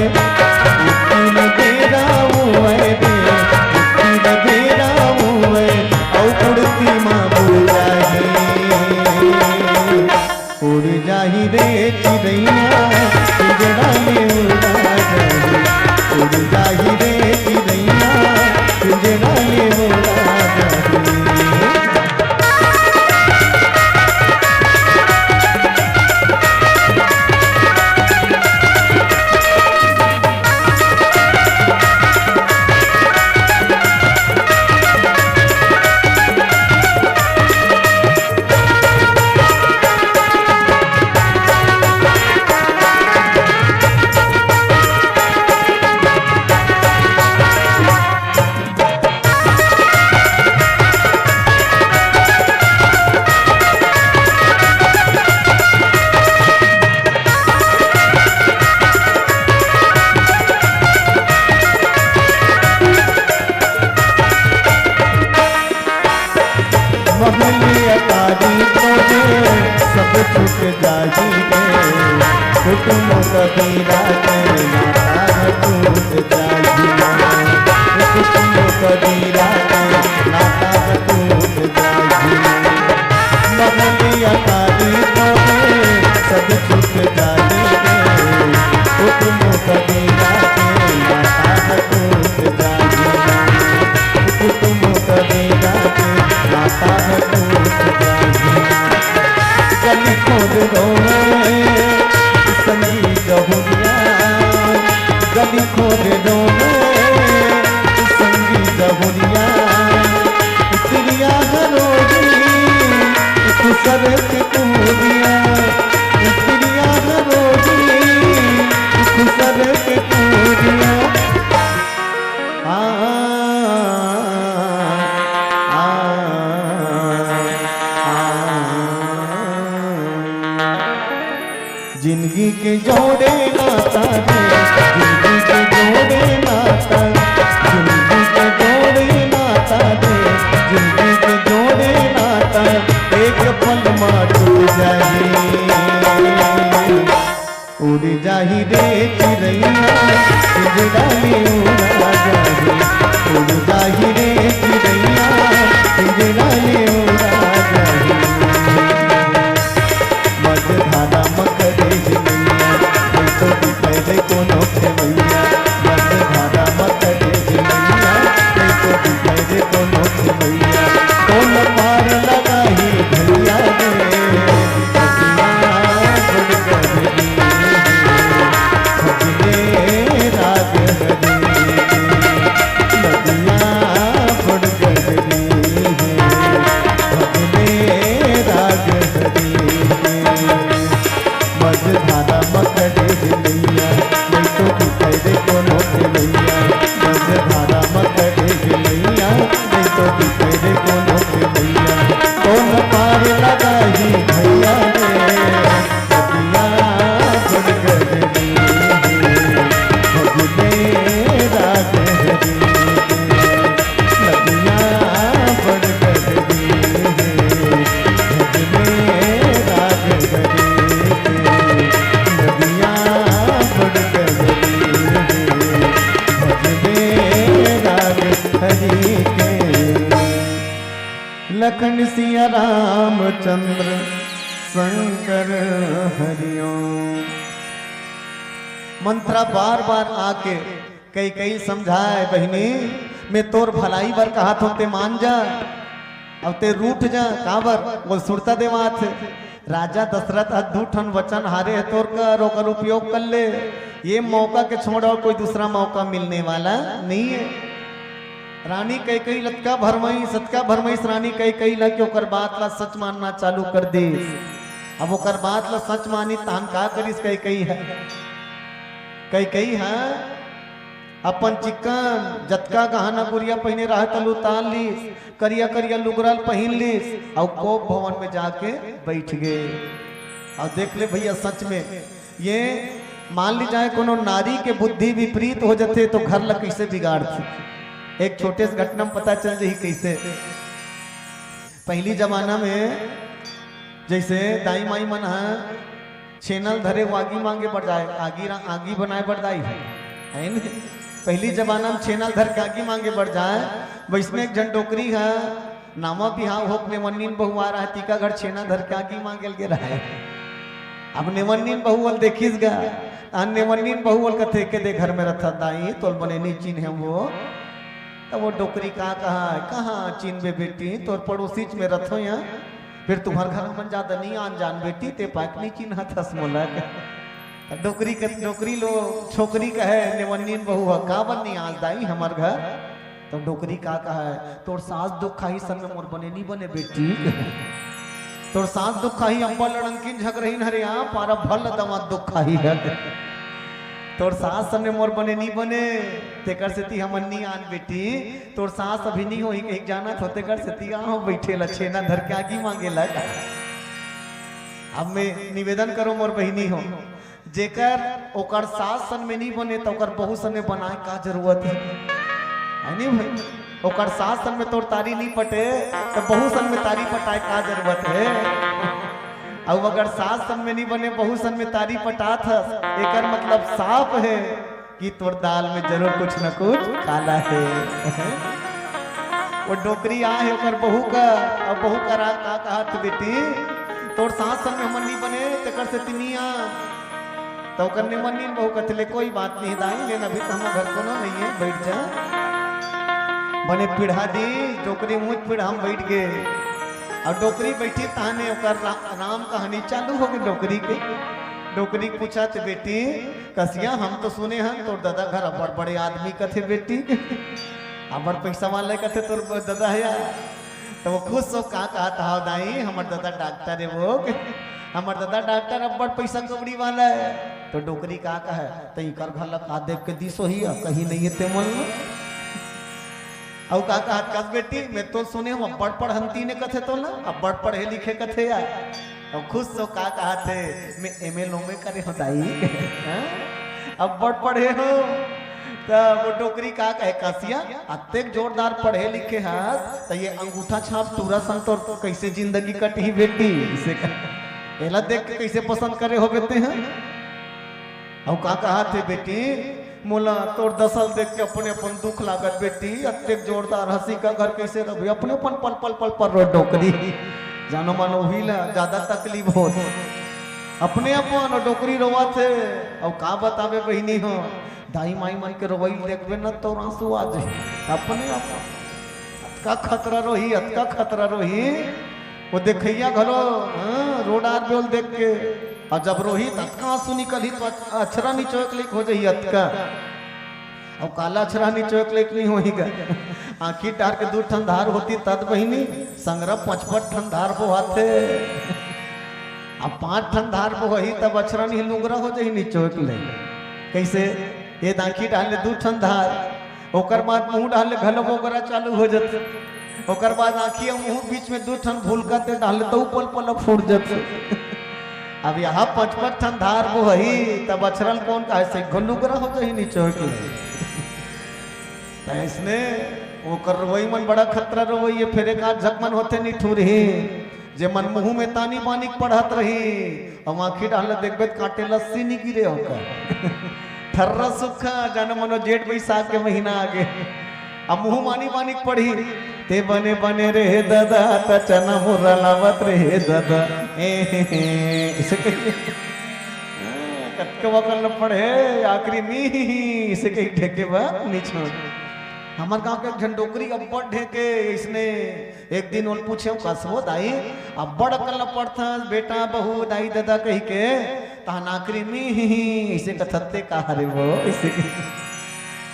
इक्की ले बेरा मुवे दे इक्की ले बेरा मुवे औ उड़ती माँ उड़ जाही रे चिड़ैया पिंजरा में उड़ा जाही उड़ जाही रे चिड़ैया पिंजरा में उड़ा जाही सब छूट जाही रे कुटुम कबीरा के नाता टूट जाही कुटुम कबीरा के नाता टूट जाही मगलिया कारी तोरे सब छूट जाही रे कुटुम कबीरा के नाता टूट जाही कुटुम कबीरा के नाता टूट जाही गली खोद रोवे संगीत हुनिया गली खोद रोवे संगीत हुनिया उतरिया घरोगी कुसर के कूदिया उतरिया घरोगी कुसर के कूदिया जिंदगी के जोड़े नाता दे जिंदगी के जोड़े नाता जिंदगी के जोड़े नाता दे जिंदगी के जोड़े नाता एक पल में टूट जाही उड़ जाही रे चिड़ैया पिंजरा में उड़ा जाही उड़ जाही रे चिड़ैया पिंजरा में उड़ा जाही मझधारा मकरे जिनैया तो दिखे कोनो खेमैया मझधारा मकरे जिनैया तो दिखे कोनो खेमैया कौन पार लगाही भैया रे मझधारा मकरे जिनैया नहीं तो दिखे कोनो खेमैया मझधारा मकरे जिनैया नहीं तो दिखे कोनो खेमैया कौन पार लगाही भैया रे नदिया बढ़ गई भजने राग हरी नदिया बढ़ गई भजने राग हरी लखन सिया रामचंद्र शंकर हरिओम। मंत्रा बार बार आके कई कई समझाए बहनी मैं तोर भलाई बर कहा तो ते मान जा अब ते रूठ जा काबर बोल सुरता दे माथ राजा दशरथ अद्भुतन वचन हारे है तोर कर ओकर उपयोग कर ले ये मौका के छोड़ और कोई दूसरा मौका मिलने वाला नहीं है। रानी कई कई लटका भरमई सतका भरमई रानी कई कई लग ओकर बात ला सच मानना चालू कर दे अब ओकर बात ला सच मानी तान का करिस कई कई है अपन चिकन जतका गहना गुड़िया पहने रह तलू ताल लीस करिया करिया लुगरल पहन लीस और कोप भवन में जाके बैठ गए। और देख ले भैया सच में ये मान ली जाए कोनो नारी के बुद्धि विपरीत हो जाते तो घर ला कैसे बिगाड़ थी। एक छोटे से घटना में पता चल रही कैसे पहली जमाना में जैसे दाई माई मन है छेनल धरे वागी मांगे बढ़ जाए आगी बनाए बढ़ जाए है न। पहली जमाना में छेनल धर के आगी मांगे बढ़ जाए। वैसने एक जन डोकरी है नामा बिहाव होक नेवन्नीन बहु आ रहा है टीका घर छेना धर के आगी मांगे गे रहा है। अब नेवन्नीन बहु वाल देखिस गा नेवन्नीन बहु वाल कथे के दे घर में रथा दाई तोल बने नी चिन्ह है वो तो वो डोकरी कहाँ चिन्ह बे बेटी तोर पड़ोसी में रथो यहाँ फिर तुम्हार घर में ज्यादा नहीं आन जान बेटी ते पाक नहीं चिन्ह थस मोलक डोकरी लो छोकरी कहे नेवन्नीन बहु का बन्नी आज दाई हमार घर तो डोकरी का है तोर सास दुख खाही सन में मोर बने नहीं बने बेटी तोर सास दुख खाही अम्बा लड़ंकिन झग रही हरे यहाँ पारा भल दमा दुख खाही है तोर सास सन में मोर बने नहीं बने तेकर से ती हमन नहीं आन बेटी तोर सास अभी नहीं हो एक जाना तो तेकर से ती आओ बैठे लछे ना धर के आगी मांगे लग। अब मैं निवेदन करो मोर बहिनी हो जेकर ओकर सास सन में नहीं बने तो ओकर बहू सन में बनाए का जरूरत है नहीं भाई। ओकर सास सन में तोर तारी नहीं पटे तो बहू सन में तारी पटाए का जरूरत है। अब अगर सास सन में नहीं बने बहू सन में तारी पटात एकर मतलब साफ है कि तोर दाल में जरूर कुछ न कुछ काला है। वो डोकरी आ है ओकर बहू का अब बहू करा का कहत बेटी तोर सास सन में हमन नहीं बने तेकर से तिनिया तो ओकर निमन बहू कथले कोई बात नहीं दाई लेकिन अभी तो हम घर को नहीं है बैठ जा बने पीढ़ा दी डोकरी मुझ पीढ़ा हम बैठ गए और डोकरी बैठी ताने ओकर राम कहानी चालू हो गई डोकरी के। डोकरी पूछा थे बेटी कसिया हम तो सुने हैं तोर दादा घर बड़ बड़े आदमी कथे बेटी बड़ पैसा वाले कथे तोर दादा है तो वो खुश हो का कहा था दाई हमार दादा डॉक्टर है वो हमार दादा डॉक्टर अब बड़ पैसा कबड़ी वाला है तो डोकरी का है तो कर घर का देख के दिसो ही कहीं नहीं है ते मन और का कहा बेटी मैं तो सुने हम बड़ पढ़ंती ने कथे तो ना अब बड़ पढ़े लिखे कथे यार और खुश तो का कहा थे मैं एमएलओ में करे हो दाई अब बड़ पढ़े हो तो वो डोकरी का कहे कसिया अत्यक जोरदार पढ़े लिखे हास तो ये अंगूठा छाप टूरा संग तो कैसे जिंदगी कटी बेटी इसे एला देख के कैसे पसंद करे हो बेटे हैं और का कहा थे बेटी मोला तोर दसल देख के अपने अपन दुख लागत बेटी अत्यक जोरदार हंसी का घर कैसे रहे अपने अपन पल पल पल पर रो डोकरी जानो मानो हीला ज्यादा तकलीफ हो अपने अपन डोकरी रोवा थे और का बतावे बहिनी हो दाई माई मन के रोवई देखबे न तो आंसू आ जाए अपने अतका खतरा रोही वो देखैया घरो रोड आर बेल देख के और जब रोहित अतका आंसू निकली तो अक्षरा नी चौक लिख हो जाइए अतका और काला अक्षरा नी चौक लिख नहीं होगा आखी टार के 2 ठन धार होती तद बहिनी संग्रह 5-5 ठन धार बो हाथे अब 5 ठन धार बो ही तब अक्षरा नी लुंगरा हो जाई नी चौक ले कैसे ये दाखी डाले 2 ठन धार ओकर बाद मुंह डाले घलो वगैरह चालू हो जाते ओकर बाद आखी मुंह बीच में 2 ठन भूलका ते डाले तो पल पल फूट जाते अब यहाँ 5-5 ठन धार वो ही तब अक्षरल कौन का ऐसे घुलुगरा हो जाए नीचे के इसने वो कर वही मन बड़ा खतरा रही फिर एक आध झकमन होते नहीं ठूर ही जे मन मुंह में तानी पानी पढ़त रही और आखी डाल देखबे काटे लस्सी नहीं गिरे होकर ठर्रा सुखा जान मनो जेठ बैसाख के महीना आगे अब मुंह मानी पानी पढ़ी ते बने बने रे दादा त चना मुर्रा लावत रे दादा इसे कटके वकल न पढ़े आखिरी मी इसे कहीं ठेके बा नीचे हमार गांव के झंडोकरी अब बड़ ढेके इसने एक दिन उन पूछे कसबो दाई अब बड़ कल पढ़ता बेटा बहू दाई दादा कही के तहन आखिरी मी इसे कथते कहा रे वो इसे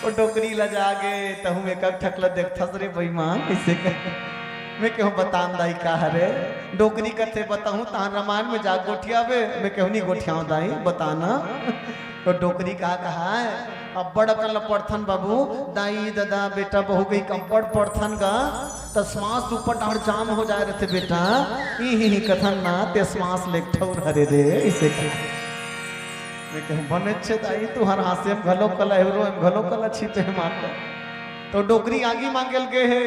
वो डोकरी लजा गे तहु में कब ठकला देखथस रे बेईमान इसे मैं कहूँ बतान दाई का हरे डोकरी कथे बताऊँ तहां रामायण में जा गोठियावे मैं कहूँ नहीं गोठियाओ दाई बताना तो डोकरी कहा है अब बड़ कल पढ़थन बाबू दाई दादा बेटा बहू गई कंपड़ पढ़थन गा तो श्वास ऊपर डाढ़ जाम हो जाए रहते बेटा ही कथन ना ते श्वास ले ठौर हरे रे इसे मैं कहूँ बने छे दाई तू हर हास्य घलो कला हेरो घलो कला छिपे मार तो डोकरी आगी मांगल गए है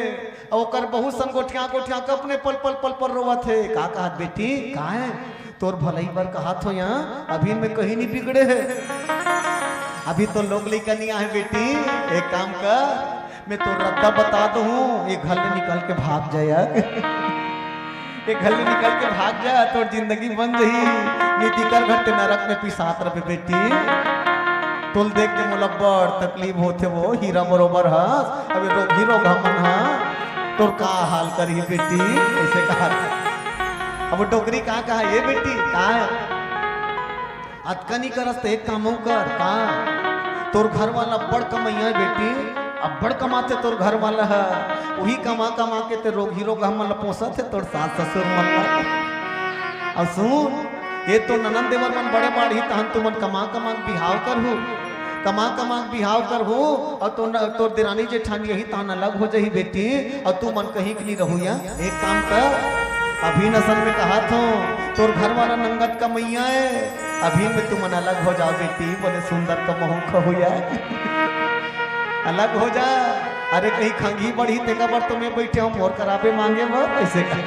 और ओकर बहुत सन गोठिया गोठिया के अपने पल पल पल पर रोवत है। का कहा बेटी का है तोर भलाई बर कहा थो यहाँ अभी मैं कहीं नहीं बिगड़े है, अभी तो लोग लेकर नहीं आए बेटी। एक काम कर मैं तो रद्दा बता दूं एक घर में निकल के भाग जाया एक घर में निकल के भाग जा तो जिंदगी बन रही नीति कर घट नरक में पिसात रहे बेटी। तुल देख के मोला बड़ तकलीफ होते वो हीरा बरोबर हस अभी हीरो घमन हा तो का हाल करी बेटी ऐसे कहा। अब डोकरी कहा ये बेटी का अतका नहीं करस तो एक काम कर का तोर घर वाला बड़ कमैया बेटी अब बड़ कमाते तोर घर वाला है वही कमा कमा के ते रोग हीरो का मन पोसा थे तोर सास ससुर मन और सुन ये तो ननन देवर मन बड़े बाढ़ी तहन तू मन कमा कमा बिहाव कर हो कमा कमा बिहाव कर हो और तो तोर दिरानी जेठानी यही तहन अलग हो जाही बेटी और तू मन कहीं नहीं रहू या। एक काम कर अभी नसल में कहा था तोर घर वाला नंगत का मैया है अभी में तू मन अलग हो जाओ बेटी बोले सुंदर का मोह हो जाए अलग हो जा। अरे कहीं खंगी बढ़ी तेगा बर तो मैं बैठे हूँ मोर कराबे मांगे बर ऐसे कर।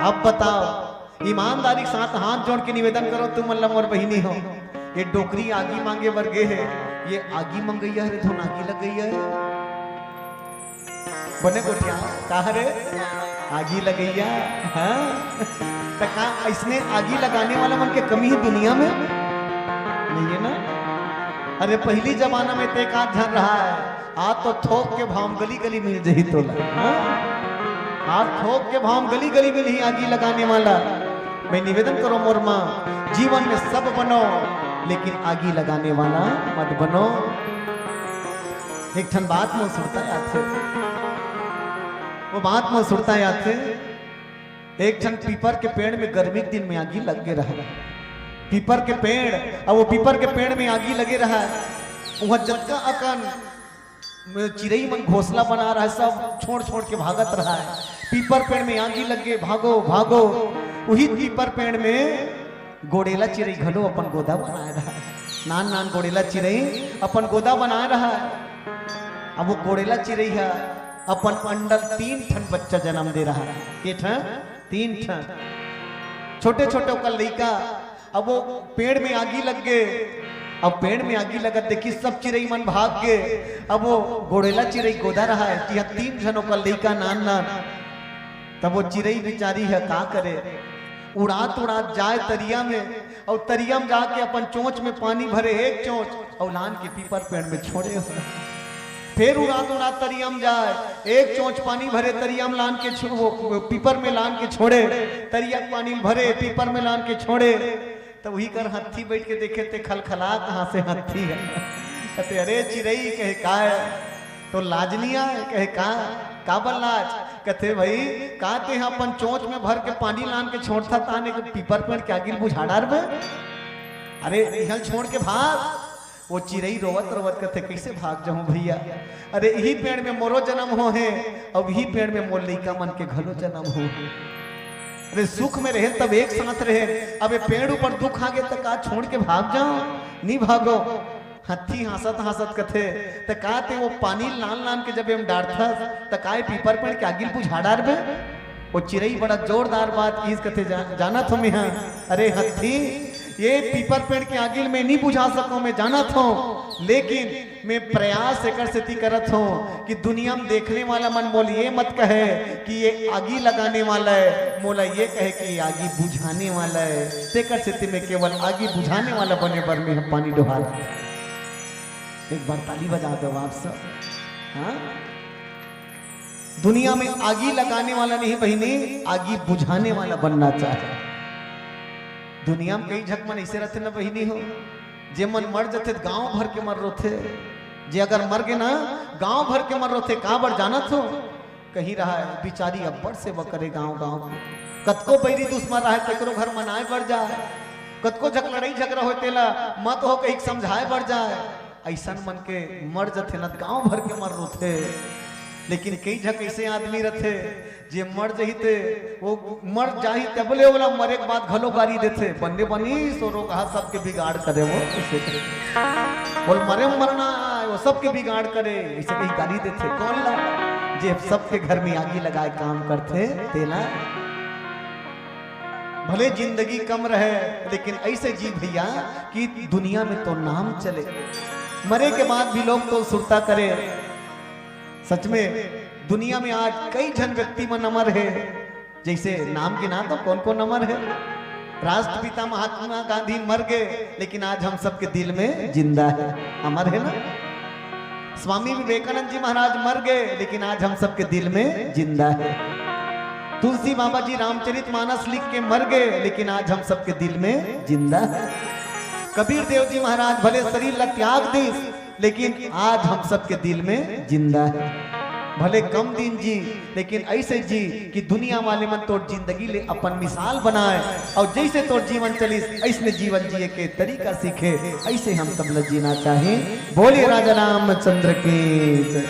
अब बताओ ईमानदारी के साथ हाथ जोड़ के निवेदन करो तुम मतलब मोर बहिनी हो ये डोकरी आगी मांगे बर गे है ये आगी मंगैया है धुन आगी लग गई है बने गोठिया कहा रे आगी लगैया हाँ तो कहा इसने आगी लगाने वाला मन के कमी है दुनिया में नहीं है ना। अरे पहली जमाना में ते का धन रहा है आज तो थोक के भाव गली गली मिल जाही तो आज थोक के भाव गली गली मिल ही आगी लगाने वाला। मैं निवेदन करो मोर माँ जीवन में सब बनो लेकिन आगी लगाने वाला मत बनो। एक ठन बात में सुनता याद थे वो बात में सुनता याद थे एक ठन पीपर के पेड़ में गर्मी के दिन में आगी लग के रहा पीपर के पेड़ और वो पीपर के पेड़ में आगी लगे रहा वह जतका अकन चिड़ई मन घोसला बना रहा है सब छोड़ छोड़ के भागत रहा है। पीपर पेड़ में आगी लगे भागो भागो वही पीपर पेड़ में गोड़ेला चिड़ई घलो अपन गोदा बनाए रहा है नान नान गोड़ेला चिड़ई अपन गोदा बनाए रहा है। अब वो गोड़ेला चिड़ई है अपन अंडल 3 ठन बच्चा जन्म दे रहा है के ठन 3 ठन छोटे छोटे का लड़का। अब वो पेड़ में आगी लग गए अब पेड़ में आगी लगा देखी सब चिड़ई मन भाग गए। अब वो गोड़ेला चिड़ई गोदा रहा है कि 3 जनों का लड़का नान नान। तब वो चिड़ई बेचारी है का करे उड़ात उड़ात जाए तरिया में और तरिया में जाके अपन चोंच में पानी भरे एक चोंच और लान के पीपर पेड़ में छोड़े फिर उड़ात उड़ात तरिया में जाए एक चोंच पानी भरे तरिया में लान के पीपर में लान के छोड़े तरिया पानी भरे पीपर में लान के छोड़े। तो वही कर हाथी बैठ के देखे थे खलखला कहाँ से हाथी है कहते अरे चिड़ई कहे का है तो लाजनिया कहे का बल लाज कहते भाई कहते हैं अपन चोंच में भर के पानी लान के छोड़ता ताने के पीपर पेड़ के आगे बुझाड़ा में अरे यहाँ छोड़ के भाग। वो चिड़ई रोवत रोवत कहते कैसे भाग जाऊं भैया अरे यही पेड़ में मोरो जन्म हो है और यही पेड़ में मोर लइका मन के घलो जन्म हो अरे सुख में रहे तब एक साथ रहे अब पेड़ ऊपर दुख आ गए तो का छोड़ के भाग जाओ नहीं भागो। हाथी हंसत हंसत कथे तो कहते वो पानी लान लान के जब हम डांटता तो काय पीपर पेड़ के आगे बुझाड़ार में वो चिड़ई बड़ा जोरदार बात की कथे जाना तुम यहाँ अरे हाथी ये पीपर पेड़ के आगे में नहीं बुझा सकूं मैं जाना था लेकिन मैं प्रयास एकर से करत हूँ कि दुनिया में देखने वाला मन मोल ये मत कहे कि ये आगी लगाने वाला है मोला ये कहे कि ये आगी बुझाने वाला है तेकर से मैं केवल आगी बुझाने वाला बने पर में हम पानी डुबा एक बार ताली बजा दो आप सब। हाँ दुनिया में आगी लगाने वाला नहीं बहिनी आगी बुझाने वाला बनना चाहे। दुनिया में कई झक मन ऐसे रहते ना बहिनी हो जे मन मर जाते गांव भर के मर रोथे जे अगर मर गए ना गांव भर के मर रोथे कहां बर जाना थो कहीं रहा है बिचारी अब्बड़ से करे गांव गांव कतको बैरी दुश्मन रहा है तेकरो घर मनाए बढ़ जाए कतको झक लड़ाई झगड़ा हो तेला मत हो कहीं समझाए बढ़ जाए ऐसा मन के मर जाते ना गांव भर के मर रोथे। लेकिन कई झक ऐसे आदमी रहते जे मर जहीते वो मर जाही तबले वाला मरे के बाद घलो गारी देते बन्ने बनी सोरो कहा सबके बिगाड़ करे वो बोल मरे मरना वो वो सबके बिगाड़ करे, ऐसे कहीं गाली देते कौन ला जे सबके घर में आगी लगाए काम करते तेना। भले जिंदगी कम रहे लेकिन ऐसे जी भैया कि दुनिया में तो नाम चले, मरे के बाद भी लोग तो सुरता करे। सच में दुनिया में आज कई जन व्यक्ति में नमर है, जैसे नाम के ना तो कौन कौन नमर है। राष्ट्रपिता महात्मा गांधी मर गए लेकिन आज हम सबके दिल में जिंदा है, अमर है ना। स्वामी विवेकानंद जी महाराज मर गए लेकिन आज हम सबके दिल में जिंदा है। तुलसी बाबा जी रामचरितमानस लिख के मर गए लेकिन आज हम सबके दिल में जिंदा है। कबीर देव जी महाराज भले शरीर ला त्याग दी लेकिन आज हम सबके दिल में जिंदा है। भले कम दिन जी लेकिन ऐसे जी कि दुनिया वाले मन तोड़ जिंदगी ले अपन मिसाल बनाए और जैसे तोड़ जीवन चली ऐसे जीवन जिए के तरीका सीखे, ऐसे हम सब लोग जीना चाहें। बोले राजा रामचंद्र की जय।